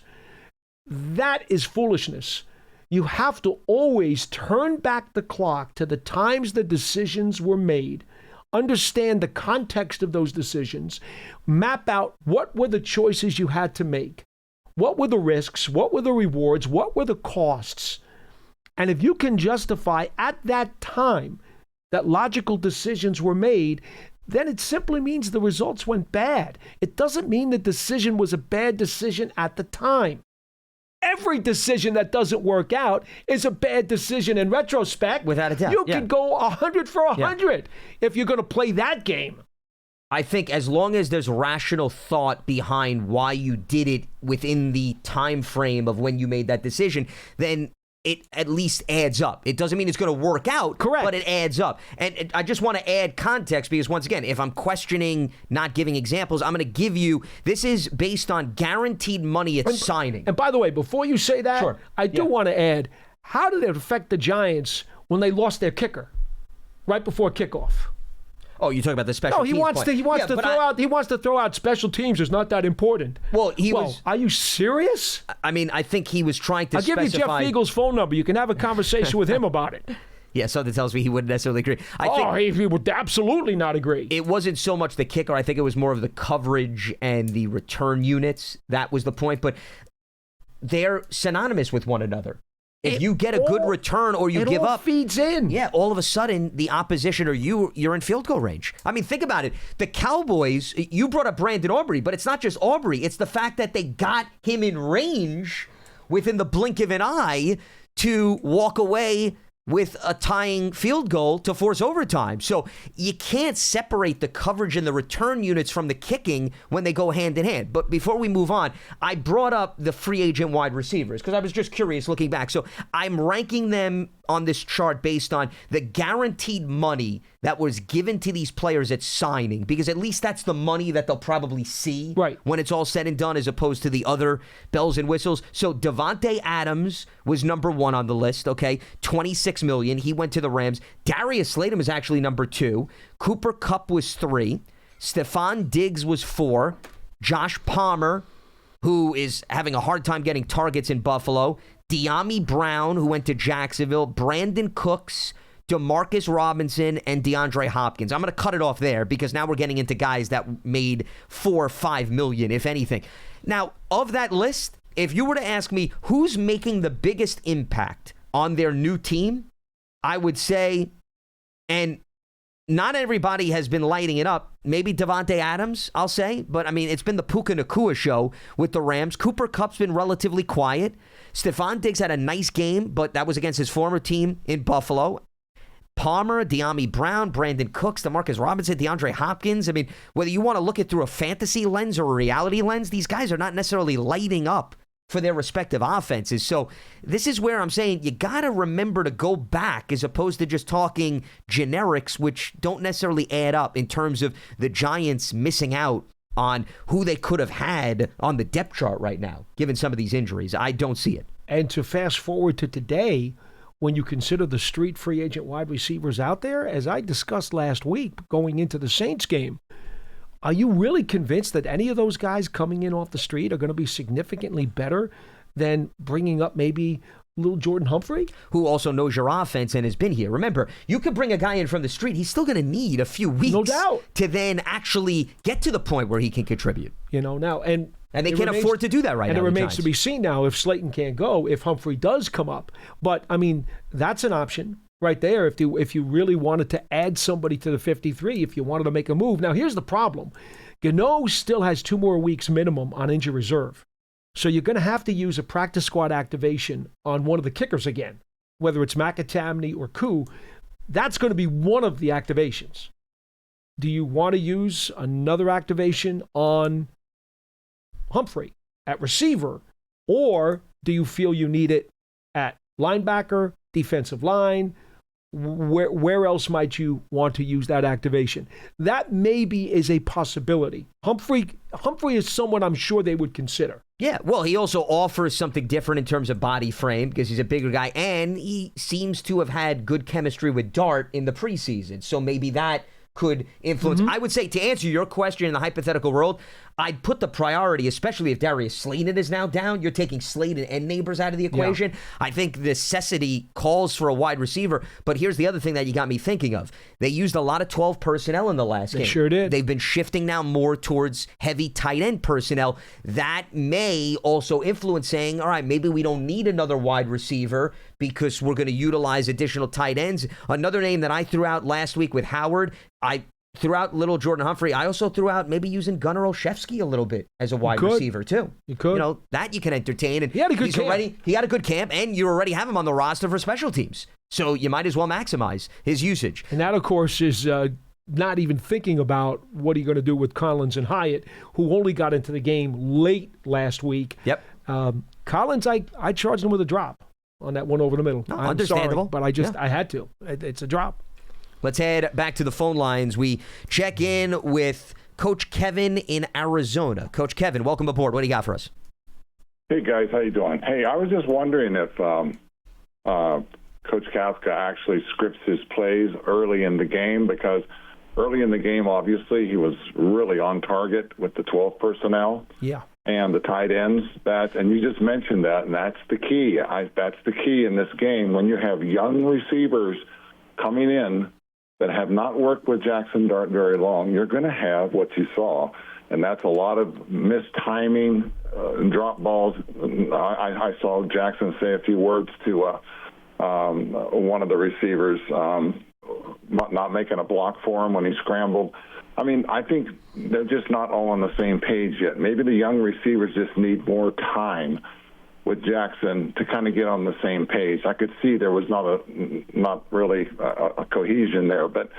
That is foolishness. You have to always turn back the clock to the times the decisions were made, understand the context of those decisions, map out what were the choices you had to make, what were the risks, what were the rewards, what were the costs. And if you can justify at that time that logical decisions were made, then it simply means the results went bad. It doesn't mean the decision was a bad decision at the time. Every decision that doesn't work out is a bad decision in retrospect. Without a doubt. You can go 100 for 100 if you're going to play that game. I think as long as there's rational thought behind why you did it within the time frame of when you made that decision, then it at least adds up. It doesn't mean it's going to work out, correct, but it adds up. And I just want to add context because, once again, if I'm questioning not giving examples, I'm going to give you, this is based on guaranteed money at signing. And by the way, before you say that, I do want to add, how did it affect the Giants when they lost their kicker right before kickoff? Oh, you're talking about the special teams point. He wants to throw out special teams. It's not that important. Well, are you serious? I mean, I think he was trying to I'll give you Jeff Eagle's phone number. You can have a conversation with him about it. Yeah, something tells me he wouldn't necessarily agree. He would absolutely not agree. It wasn't so much the kicker. I think it was more of the coverage and the return units. That was the point. But they're synonymous with one another. If you get a good return or you give up, feeds in. Yeah, all of a sudden the opposition or you're in field goal range. I mean, think about it. The Cowboys, you brought up Brandon Aubrey, but it's not just Aubrey. It's the fact that they got him in range within the blink of an eye to walk away with a tying field goal to force overtime. So you can't separate the coverage and the return units from the kicking when they go hand in hand. But before we move on, I brought up the free agent wide receivers because I was just curious looking back. So I'm ranking them on this chart based on the guaranteed money that was given to these players at signing, because at least that's the money that they'll probably see when it's all said and done, as opposed to the other bells and whistles. So Davante Adams was number 1 on the list, okay? $26 million. He went to the Rams. Darius Slayton was actually number 2. Cooper Kupp was 3. Stephon Diggs was 4. Josh Palmer, who is having a hard time getting targets in Buffalo. De'Ami Brown, who went to Jacksonville. Brandon Cooks, Demarcus Robinson, and DeAndre Hopkins. I'm going to cut it off there because now we're getting into guys that made $4 or $5 million, if anything. Now, of that list, if you were to ask me who's making the biggest impact on their new team, I would say, and not everybody has been lighting it up. Maybe Davante Adams, I'll say. But, I mean, it's been the Puka Nacua show with the Rams. Cooper Kupp's been relatively quiet. Stephon Diggs had a nice game, but that was against his former team in Buffalo. Palmer, De'Ami Brown, Brandon Cooks, Demarcus Robinson, DeAndre Hopkins. I mean, whether you want to look at through a fantasy lens or a reality lens, these guys are not necessarily lighting up for their respective offenses. So this is where I'm saying you got to remember to go back as opposed to just talking generics, which don't necessarily add up in terms of the Giants missing out on who they could have had on the depth chart right now, given some of these injuries. I don't see it. And to fast forward to today, when you consider the street free agent wide receivers out there, as I discussed last week going into the Saints game, are you really convinced that any of those guys coming in off the street are going to be significantly better than bringing up maybe little Jordan Humphrey? Who also knows your offense and has been here. Remember, you could bring a guy in from the street. He's still going to need a few weeks no doubt, to then actually get to the point where he can contribute. You know, now, and they can't afford to do that right now. And it remains to be seen now if Slayton can't go, if Humphrey does come up. But, I mean, that's an option right there if you really wanted to add somebody to the 53, if you wanted to make a move. Now, here's the problem. Gano still has 2 more weeks minimum on injury reserve. So you're going to have to use a practice squad activation on one of the kickers again, whether it's McAtamney or Koo. That's going to be one of the activations. Do you want to use another activation on Humphrey at receiver, or do you feel you need it at linebacker, defensive line? Where else might you want to use that activation? That maybe is a possibility. Humphrey is someone I'm sure they would consider. Yeah, well, he also offers something different in terms of body frame because he's a bigger guy, and he seems to have had good chemistry with Dart in the preseason. So maybe that could influence. I would say, to answer your question in the hypothetical world, I'd put the priority, especially if Darius Slayton is now down. You're taking Slayton and Neighbors out of the equation. Yeah. I think necessity calls for a wide receiver. But here's the other thing that you got me thinking of. They used a lot of 12 personnel in the last game. They sure did. They've been shifting now more towards heavy tight end personnel. That may also influence saying, all right, maybe we don't need another wide receiver because we're going to utilize additional tight ends. Another name that I threw out last week with Howard, I threw out little Jordan Humphrey. I also threw out maybe using Gunnar Olszewski a little bit as a wide receiver too. You could. You know, that you can entertain. And he had a good camp. He had a good camp, and you already have him on the roster for special teams. So you might as well maximize his usage. And that, of course, is not even thinking about what are you going to do with Collins and Hyatt, who only got into the game late last week. Yep. Collins, I charged him with a drop on that one over the middle. No, I'm understandable. Sorry, but I had to. It's a drop. Let's head back to the phone lines. We check in with Coach Kevin in Arizona. Coach Kevin, welcome aboard. What do you got for us? Hey, guys. How you doing? Hey, I was just wondering if Coach Kafka actually scripts his plays early in the game, because early in the game, obviously, he was really on target with the 12 personnel. Yeah. And the tight ends, and you just mentioned that, and that's the key. That's the key in this game. When you have young receivers coming in that have not worked with Jackson Dart very long, you're going to have what you saw. and that's a lot of missed timing, drop balls. I saw Jackson say a few words to one of the receivers, not making a block for him when he scrambled. I mean, I think they're just not all on the same page yet. Maybe the young receivers just need more time with Jackson to kind of get on the same page. I could see there was not really a cohesion there, but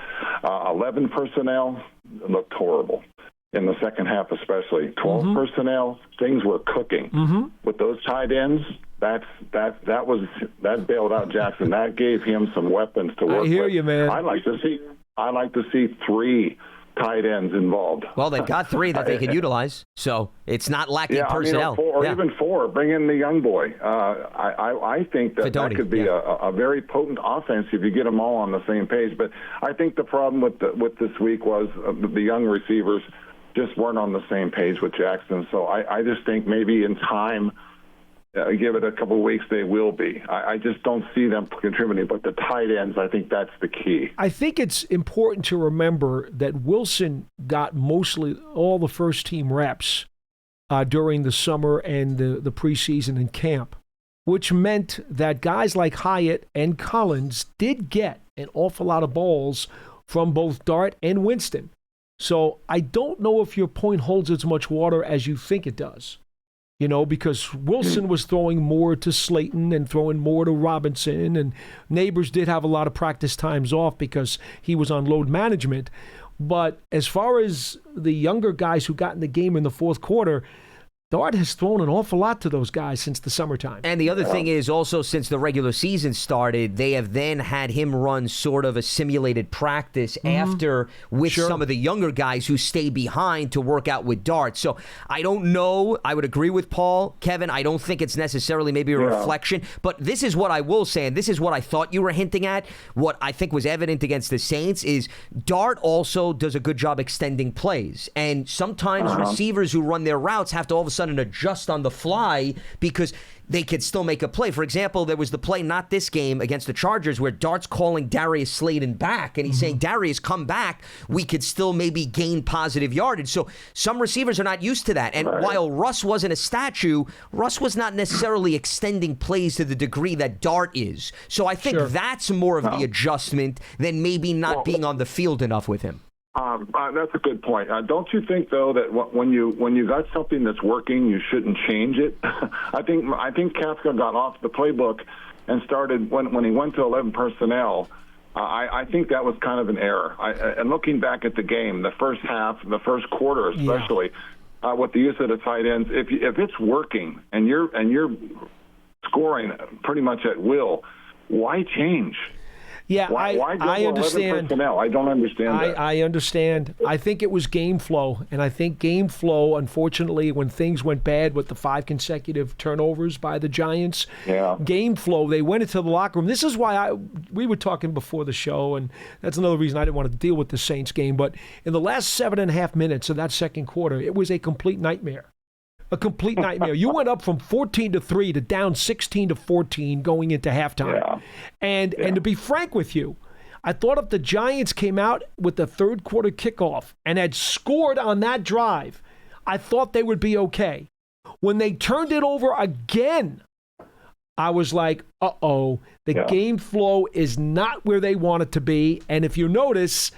11 personnel looked horrible in the second half, especially 12 personnel. Things were cooking with those tight ends. That bailed out Jackson. That gave him some weapons to work with. I hear you, man. I like to see 3 tight ends involved. Well, they've got 3 that they can utilize, so it's not lacking personnel. Or even 4. Bring in the young boy. I think that could be a very potent offense if you get them all on the same page. But I think the problem with this week was the young receivers just weren't on the same page with Jackson. So I just think maybe in time, give it a couple of weeks, they will be. I just don't see them contributing. But the tight ends, I think that's the key. I think it's important to remember that Wilson got mostly all the first-team reps during the summer and the preseason and camp, which meant that guys like Hyatt and Collins did get an awful lot of balls from both Dart and Winston. So I don't know if your point holds as much water as you think it does. You know, because Wilson was throwing more to Slayton and throwing more to Robinson, and Neighbors did have a lot of practice times off because he was on load management. But as far as the younger guys who got in the game in the fourth quarter, Dart has thrown an awful lot to those guys since the summertime. And the other thing is also since the regular season started, they have then had him run sort of a simulated practice after with some of the younger guys who stay behind to work out with Dart. So I don't know. I would agree with Paul. Kevin, I don't think it's necessarily maybe a reflection. But this is what I will say, and this is what I thought you were hinting at. What I think was evident against the Saints is Dart also does a good job extending plays. And sometimes receivers who run their routes have to all of a sudden adjust on the fly because they could still make a play. For example, there was the play, not this game, against the Chargers, where Dart's calling Darius Slayton back, and he's saying, Darius, come back. We could still maybe gain positive yardage. So some receivers are not used to that. And while Russ wasn't a statue, Russ was not necessarily extending plays to the degree that Dart is. So I think that's more of the adjustment than maybe not being on the field enough with him. That's a good point. Don't you think, though, that when you got something that's working, you shouldn't change it? I think Kafka got off the playbook and started when he went to 11 personnel. I think that was kind of an error. And looking back at the game, the first half, the first quarter especially, with the use of the tight ends, if it's working and you're scoring pretty much at will, why change? Yeah, why I understand. Personnel? I don't understand that. I understand. I think it was game flow. And I think game flow, unfortunately, when things went bad with the 5 consecutive turnovers by the Giants, game flow, they went into the locker room. This is why we were talking before the show, and that's another reason I didn't want to deal with the Saints game. But in the last 7.5 minutes of that second quarter, it was a complete nightmare. A complete nightmare. You went up from 14-3 to down 16-14 going into halftime. And to be frank with you, I thought if the Giants came out with the third quarter kickoff and had scored on that drive, I thought they would be okay. When they turned it over again, I was like, the game flow is not where they want it to be. And if you notice,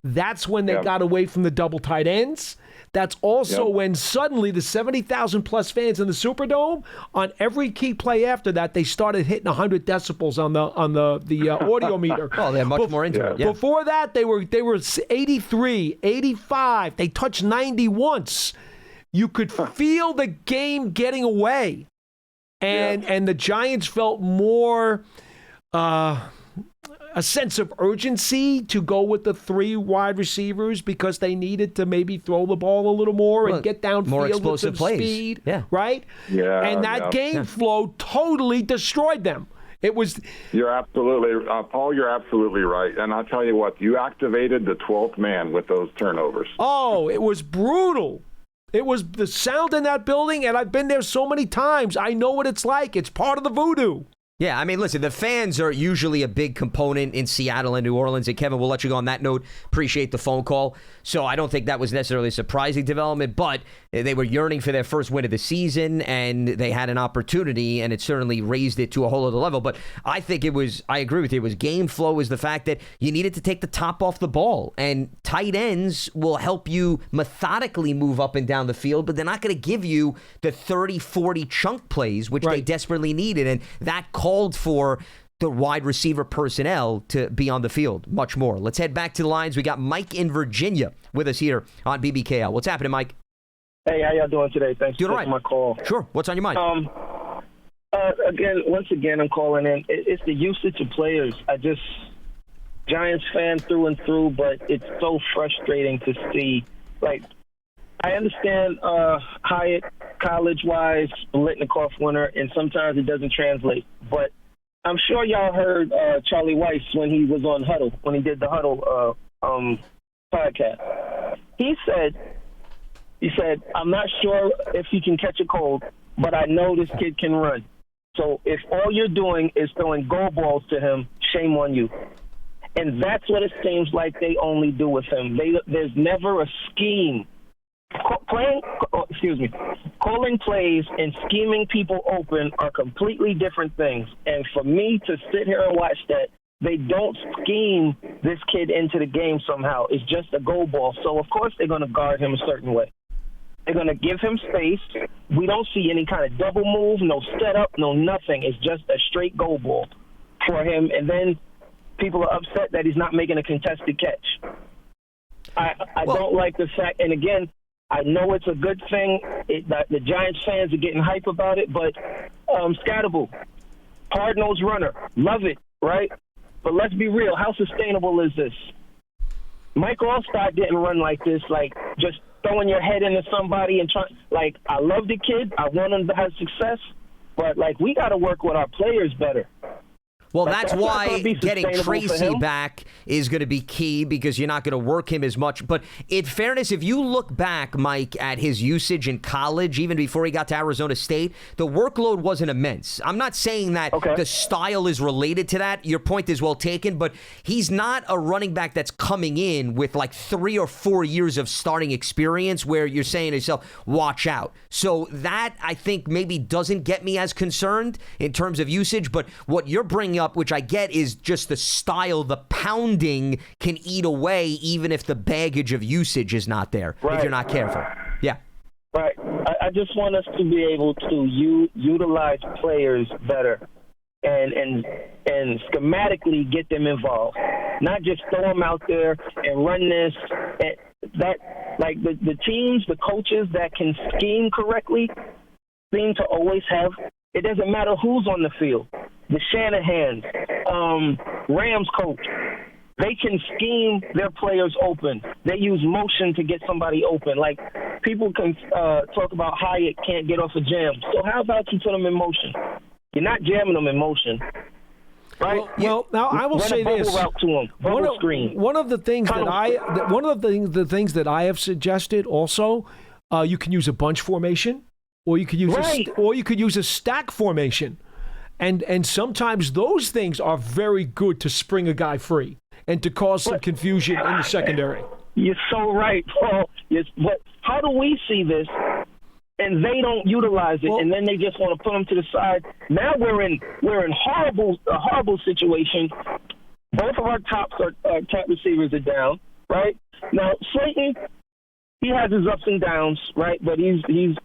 that's when they got away from the double tight ends. That's also when suddenly the 70,000 plus fans in the Superdome, on every key play after that, they started hitting 100 decibels on the audio meter. Oh, they're much more into it. Yeah. Before that, they were 83, 85. They touched 90 once. You could feel the game getting away, and the Giants felt more. A sense of urgency to go with the 3 wide receivers because they needed to maybe throw the ball a little more and get downfield with some speed, right? Yeah, and that game flow totally destroyed them. It was. You're absolutely, Paul. You're absolutely right. And I'll tell you what, you activated the 12th man with those turnovers. Oh, it was brutal. It was the sound in that building, and I've been there so many times. I know what it's like. It's part of the voodoo. Yeah, I mean, listen, the fans are usually a big component in Seattle and New Orleans. And Kevin, we'll let you go on that note. Appreciate the phone call. So I don't think that was necessarily a surprising development, but they were yearning for their first win of the season, and they had an opportunity, and it certainly raised it to a whole other level. But I think I agree with you, it was game flow, was the fact that you needed to take the top off the ball. And tight ends will help you methodically move up and down the field, but they're not going to give you the 30, 40 chunk plays, which they desperately needed. And that called for the wide receiver personnel to be on the field much more. Let's head back to the lines. We got Mike in Virginia with us here on BBKL. What's happening, Mike? Hey, how y'all doing today? Thanks for taking my call. Sure. What's on your mind? Once again, I'm calling in. It's the usage of players. Giants fan through and through, but it's so frustrating to see. Like, I understand Hyatt, college-wise, Biletnikoff winner, and sometimes it doesn't translate. But I'm sure y'all heard Charlie Weiss when he was on Huddle, when he did the Huddle podcast. He said, I'm not sure if he can catch a cold, but I know this kid can run. So if all you're doing is throwing go balls to him, shame on you. And that's what it seems like they only do with him. There's never a scheme. Calling plays and scheming people open are completely different things. And for me to sit here and watch that, they don't scheme this kid into the game somehow. It's just a go ball. So, of course, they're going to guard him a certain way. They're going to give him space. We don't see any kind of double move, no setup, no nothing. It's just a straight go ball for him. And then people are upset that he's not making a contested catch. I don't like the fact, and again, I know it's a good thing. The Giants fans are getting hype about it, but Scatterable, hard-nosed runner, love it, right? But let's be real. How sustainable is this? Mike Allstott didn't run like this, like just throwing your head into somebody and trying. Like, I love the kid. I want him to have success, but like we got to work with our players better. Well, that's why getting Tracy back is going to be key, because you're not going to work him as much. But in fairness, if you look back, Mike, at his usage in college, even before he got to Arizona State, the workload wasn't immense. I'm not saying that the style is related to that. Your point is well taken, but he's not a running back that's coming in with like 3 or 4 years of starting experience where you're saying to yourself, watch out. So that, I think, maybe doesn't get me as concerned in terms of usage. But what you're bringing up, which I get, is just the style. The pounding can eat away even if the baggage of usage is not there, if you're not careful. Yeah. Right. I just want us to be able to utilize players better and schematically get them involved, not just throw them out there and run this. That, like the teams, the coaches that can scheme correctly seem to always have. It doesn't matter who's on the field. The Shanahan's, Rams coach, they can scheme their players open. They use motion to get somebody open. Like, people can talk about Hyatt can't get off a jam. So how about you put them in motion? You're not jamming them in motion. Right? Well, now I will say this: one of the things that I have suggested also, you can use a bunch formation, or you could use a stack formation. And sometimes those things are very good to spring a guy free and to cause some confusion in the secondary. You're so right, Paul. Yes, but how do we see this and they don't utilize it, and then they just want to put them to the side? Now we're in a horrible situation. Both of our top receivers are down, right? Now Slayton, he has his ups and downs, right? But he's the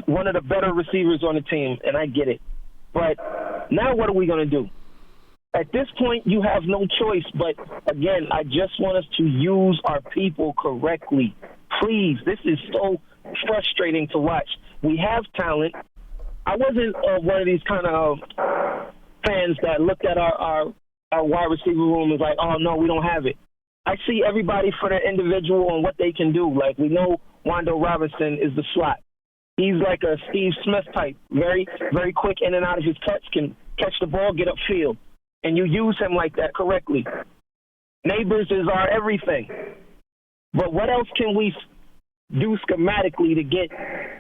one of the better receivers on the team, and I get it. But now what are we going to do? At this point, you have no choice. But, again, I just want us to use our people correctly. Please, this is so frustrating to watch. We have talent. I wasn't one of these kind of fans that looked at our wide receiver room and was like, oh, no, we don't have it. I see everybody for their individual and what they can do. Like, we know Wando Robinson is the slot. He's like a Steve Smith type, very, very quick in and out of his cuts, can catch the ball, get upfield. And you use him like that correctly. Neighbors is our everything. But what else can we do schematically to get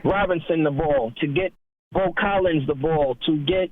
Robinson the ball, to get Bo Collins the ball, to get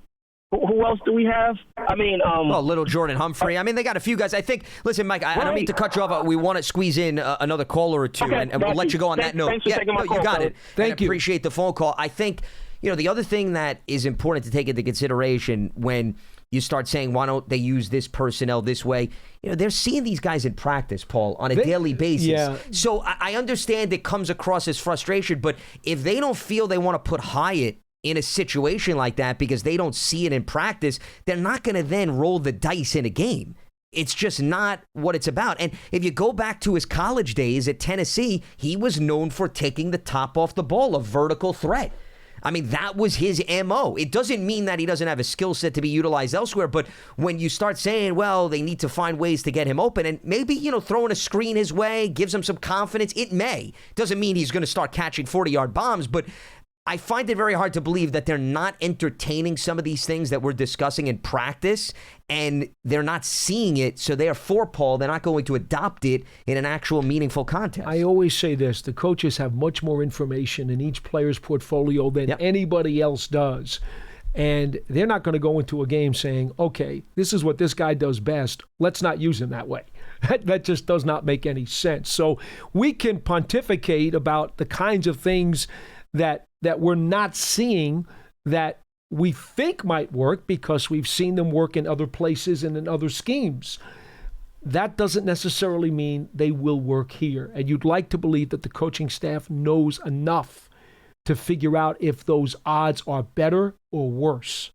Who else do we have? I mean, Little Jordan Humphrey. I mean, they got a few guys. I think. Listen, Mike, I don't mean to cut you off. We want to squeeze in another caller or two, Okay, and we'll let you go on that note. Thanks for taking my call, you got fellas. it. Thank you. Appreciate the phone call. I think, the other thing that is important to take into consideration when you start saying, why don't they use this personnel this way? They're seeing these guys in practice, Paul, on a daily basis. Yeah. So I understand it comes across as frustration, but if they don't feel they want to put Hyatt in a situation like that because they don't see it in practice, they're not going to then roll the dice in a game. It's just not what it's about. And if you go back to his college days at Tennessee, he was known for taking the top off the ball, a vertical threat. I mean, that was his MO. It doesn't mean that he doesn't have a skill set to be utilized elsewhere, but when you start saying, well, they need to find ways to get him open, and maybe, throwing a screen his way gives him some confidence, it may. Doesn't mean he's going to start catching 40-yard bombs, but I find it very hard to believe that they're not entertaining some of these things that we're discussing in practice, and they're not seeing it, so therefore, Paul, they're not going to adopt it in an actual meaningful contest. I always say this, the coaches have much more information in each player's portfolio than anybody else does. And they're not going to go into a game saying, okay, this is what this guy does best. Let's not use him that way. That just does not make any sense. So we can pontificate about the kinds of things that we're not seeing that we think might work because we've seen them work in other places and in other schemes. That doesn't necessarily mean they will work here. And you'd like to believe that the coaching staff knows enough to figure out if those odds are better or worse.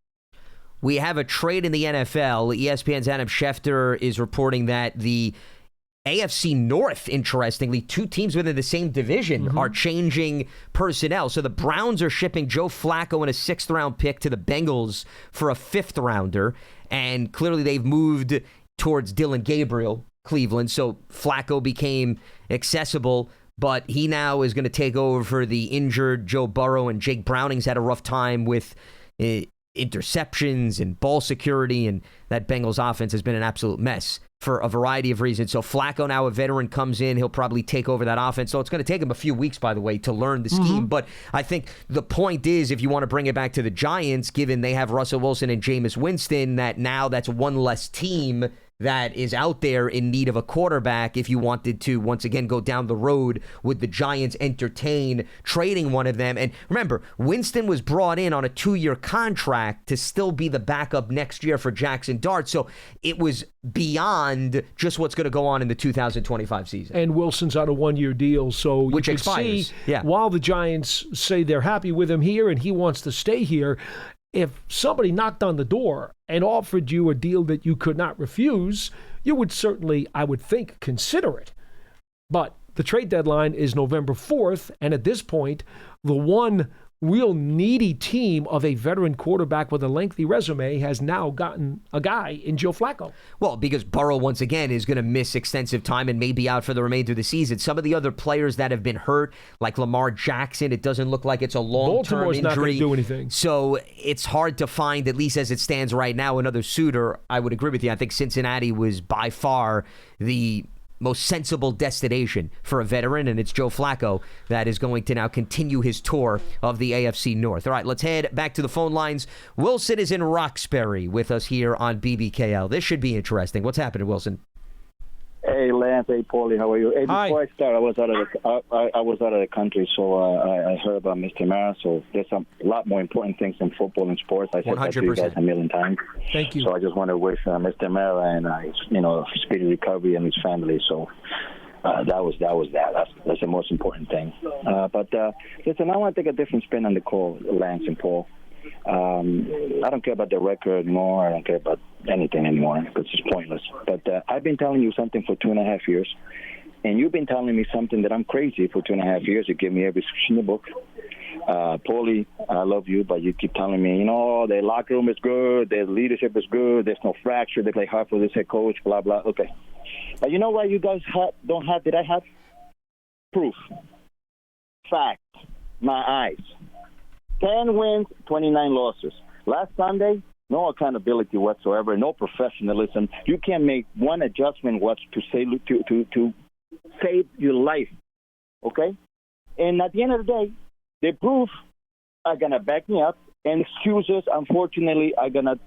We have a trade in the NFL. ESPN's Adam Schefter is reporting that the AFC North, interestingly, two teams within the same division are changing personnel. So the Browns are shipping Joe Flacco and a 6th-round pick to the Bengals for a 5th-rounder. And clearly they've moved towards Dylan Gabriel, Cleveland. So Flacco became accessible, but he now is going to take over for the injured Joe Burrow, and Jake Browning's had a rough time with interceptions and ball security, and that Bengals offense has been an absolute mess for a variety of reasons. So Flacco, now a veteran, comes in. He'll probably take over that offense. So it's going to take him a few weeks, by the way, to learn the scheme. But I think the point is, if you want to bring it back to the Giants, given they have Russell Wilson and Jameis Winston, that now that's one less team that is out there in need of a quarterback. If you wanted to, once again, go down the road, would the Giants entertain trading one of them? And remember, Winston was brought in on a 2-year contract to still be the backup next year for Jackson Dart. So it was beyond just what's going to go on in the 2025 season. And Wilson's on a 1-year deal, so which you can expires. see while the Giants say they're happy with him here and he wants to stay here, if somebody knocked on the door and offered you a deal that you could not refuse, you would certainly, I would think, consider it. But the trade deadline is November 4th, and at this point, the one real needy team of a veteran quarterback with a lengthy resume has now gotten a guy in Joe Flacco. Well, because Burrow, once again, is going to miss extensive time and may be out for the remainder of the season. Some of the other players that have been hurt, like Lamar Jackson, it doesn't look like it's a long-term Baltimore's injury. not going to do anything. So it's hard to find, at least as it stands right now, another suitor. I would agree with you. I think Cincinnati was by far the most sensible destination for a veteran, and it's Joe Flacco that is going to now continue his tour of the AFC North. All right, let's head back to the phone lines. Wilson is in Roxbury with us here on BBKL. This should be interesting. What's happening, Wilson? Hey, Lance. Hey, Paulie. How are you? Hey, before I start, I was out of the country, so I heard about Mr. Mara. So there's a lot more important things in football and sports. I said 100%. That to you guys a million times. Thank you. So I just want to wish Mr. Mara and speedy recovery and his family. So that was that. That's the most important thing. But listen, I want to take a different spin on the call, Lance and Paul. I don't care about the record anymore. I don't care about anything anymore because it's pointless. But I've been telling you something for 2.5 years, and you've been telling me something that I'm crazy for 2.5 years. You give me every description in the book. Paulie, I love you, but you keep telling me, their locker room is good, their leadership is good, there's no fracture, they play hard for this head coach, blah, blah. Okay. But you know what you guys don't have that I have? Proof. Fact. My eyes. 10 wins, 29 losses. Last Sunday, no accountability whatsoever, no professionalism. You can't make one adjustment to save your life, okay? And at the end of the day, the proof are going to back me up. And excuses, unfortunately, are going to,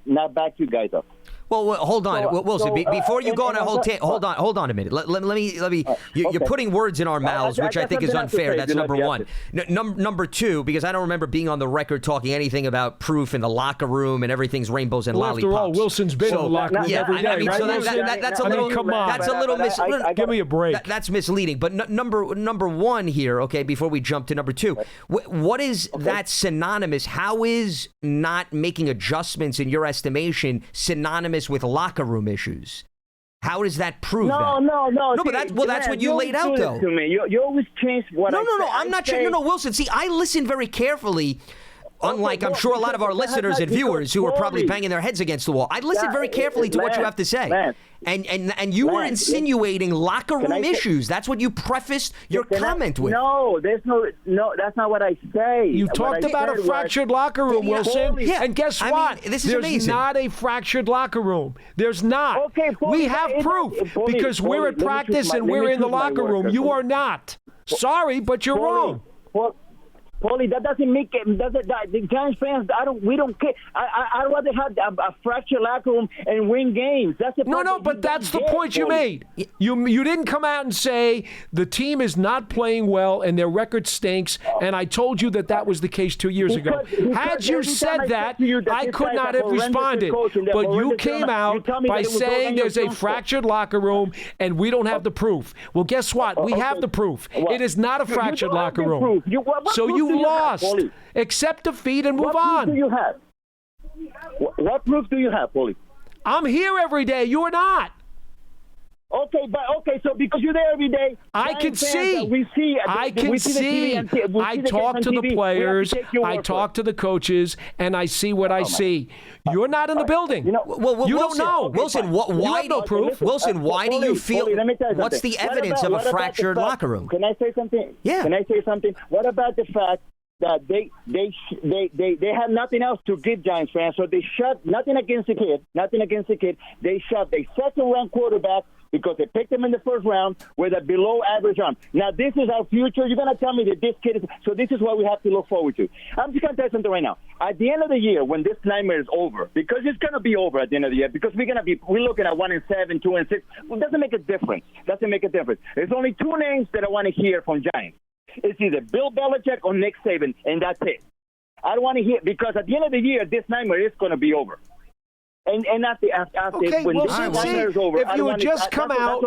not back you guys up. Well, hold on, Wilson. Before you go on a whole hold on a minute. Let me. You're putting words in our mouths, which I think is unfair. That's number one. Number two, because I don't remember being on the record talking anything about proof in the locker room and everything's rainbows and lollipops. After all, Wilson's been in the locker room every day. I mean, so that's a little. Come on, that's a little give me a break. That's misleading. But number one here, okay. Before we jump to number two, what is that synonymous? How is not making adjustments in your estimation synonymous with locker room issues? How does that prove that? No. But that's what you laid out, though. To me. You always change what I say. No, I'm not sure. No, Wilson. See, I listen very carefully. Unlike, I'm sure, a lot of our listeners and viewers who are probably banging their heads against the wall. I listen very carefully to what you have to say. And you were insinuating locker room issues. That's what you prefaced your comment with. No, that's not what I say. You talked about a fractured locker room, Wilson. Yeah. And guess what? This is There's amazing. not a fractured locker room. There's not. Okay, we have proof because we're at practice and we're in the locker room. You are not. Sorry, but you're wrong. Paulie, that doesn't make it. The Giants fans, we don't care. I'd rather have a fractured locker room and win games. That's the No, but that's the point you made. You didn't come out and say the team is not playing well and their record stinks, and I told you that was the case 2 years ago. Had you said that, I could not have responded. But you came out by saying there's a fractured locker room and we don't have the proof. Well, guess what? We have the proof. It is not a fractured locker room. So you lost. Accept defeat and move on. What proof do you have? What proof do you have, Paulie? I'm here every day. You are not. Okay, so because you're there every day, I can see. I talk to the players. I talk to the coaches, and I see what I see. You're not in the building. Well, you Wilson, don't know. Wilson, why no proof? Wilson, why do you feel? What's the evidence of a fractured locker room? Can I say something? Yeah. Can I say something? What about the fact that they had nothing else to give Giants fans, so they shut nothing against the kid. They shut a second-round quarterback because they picked him in the first round with a below-average arm. Now, this is our future. You're going to tell me that this kid is – so this is what we have to look forward to. I'm just going to tell you something right now. At the end of the year, when this nightmare is over, because it's going to be over at the end of the year, because we're looking at 1-7, 2-6. Well, it doesn't make a difference. There's only two names that I want to hear from Giants. It's either Bill Belichick or Nick Saban, and that's it. I don't want to hear, because at the end of the year, this nightmare is going to be over. And after when this nightmare is over, if you would just come out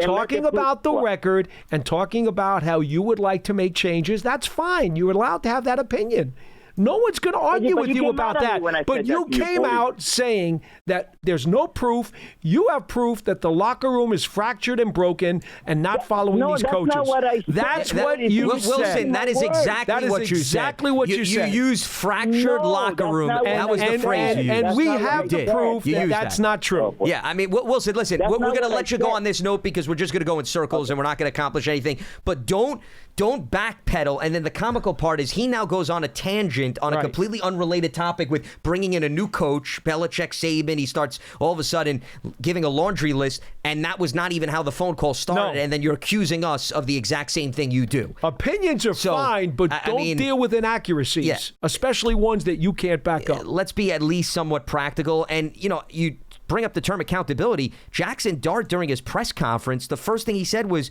talking about the record and talking about how you would like to make changes, that's fine. You're allowed to have that opinion. No one's going to argue with you about that. But you came out saying that there's no proof. You have proof that the locker room is fractured and broken and not following these coaches. That's what you said. Wilson, that is exactly what you said. Exactly what you said. You used fractured locker room. That was the phrase you used. And we have the proof that that's not true. Yeah, I mean, Wilson, listen, we're going to let you go on this note because we're just going to go in circles and we're not going to accomplish anything. But don't backpedal. And then the comical part is he now goes on a tangent on a completely unrelated topic with bringing in a new coach, Belichick, Saban. He starts all of a sudden giving a laundry list, and that was not even how the phone call started. No. And then you're accusing us of the exact same thing you do. Opinions are fine, but don't deal with inaccuracies, especially ones that you can't back up. Let's be at least somewhat practical. And, you bring up the term accountability. Jackson Dart, during his press conference, the first thing he said was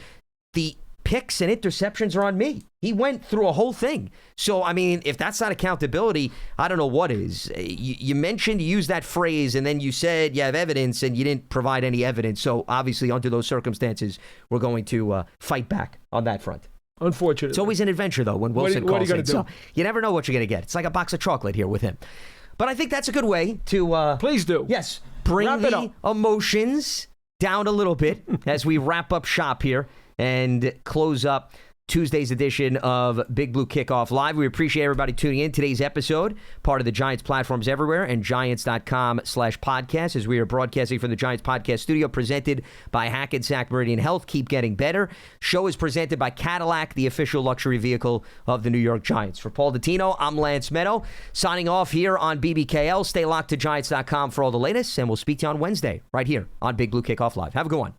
the picks and interceptions are on me. He went through a whole thing. So, I mean, if that's not accountability, I don't know what is. You mentioned, you used that phrase, and then you said you have evidence, and you didn't provide any evidence. So, obviously, under those circumstances, we're going to fight back on that front. Unfortunately. It's always an adventure, though, when Wilson calls what are you in. So, you never know what you're going to get. It's like a box of chocolate here with him. But I think that's a good way to... Please do. Yes. Bring the emotions down a little bit as we wrap up shop here and close up Tuesday's edition of Big Blue Kickoff Live. We appreciate everybody tuning in. Today's episode, part of the Giants platforms everywhere and Giants.com/podcast, as we are broadcasting from the Giants podcast studio, presented by Hackensack Meridian Health. Keep getting better. Show is presented by Cadillac, the official luxury vehicle of the New York Giants. For Paul Dottino, I'm Lance Medow, signing off here on BBKL. Stay locked to Giants.com for all the latest, and we'll speak to you on Wednesday right here on Big Blue Kickoff Live. Have a good one.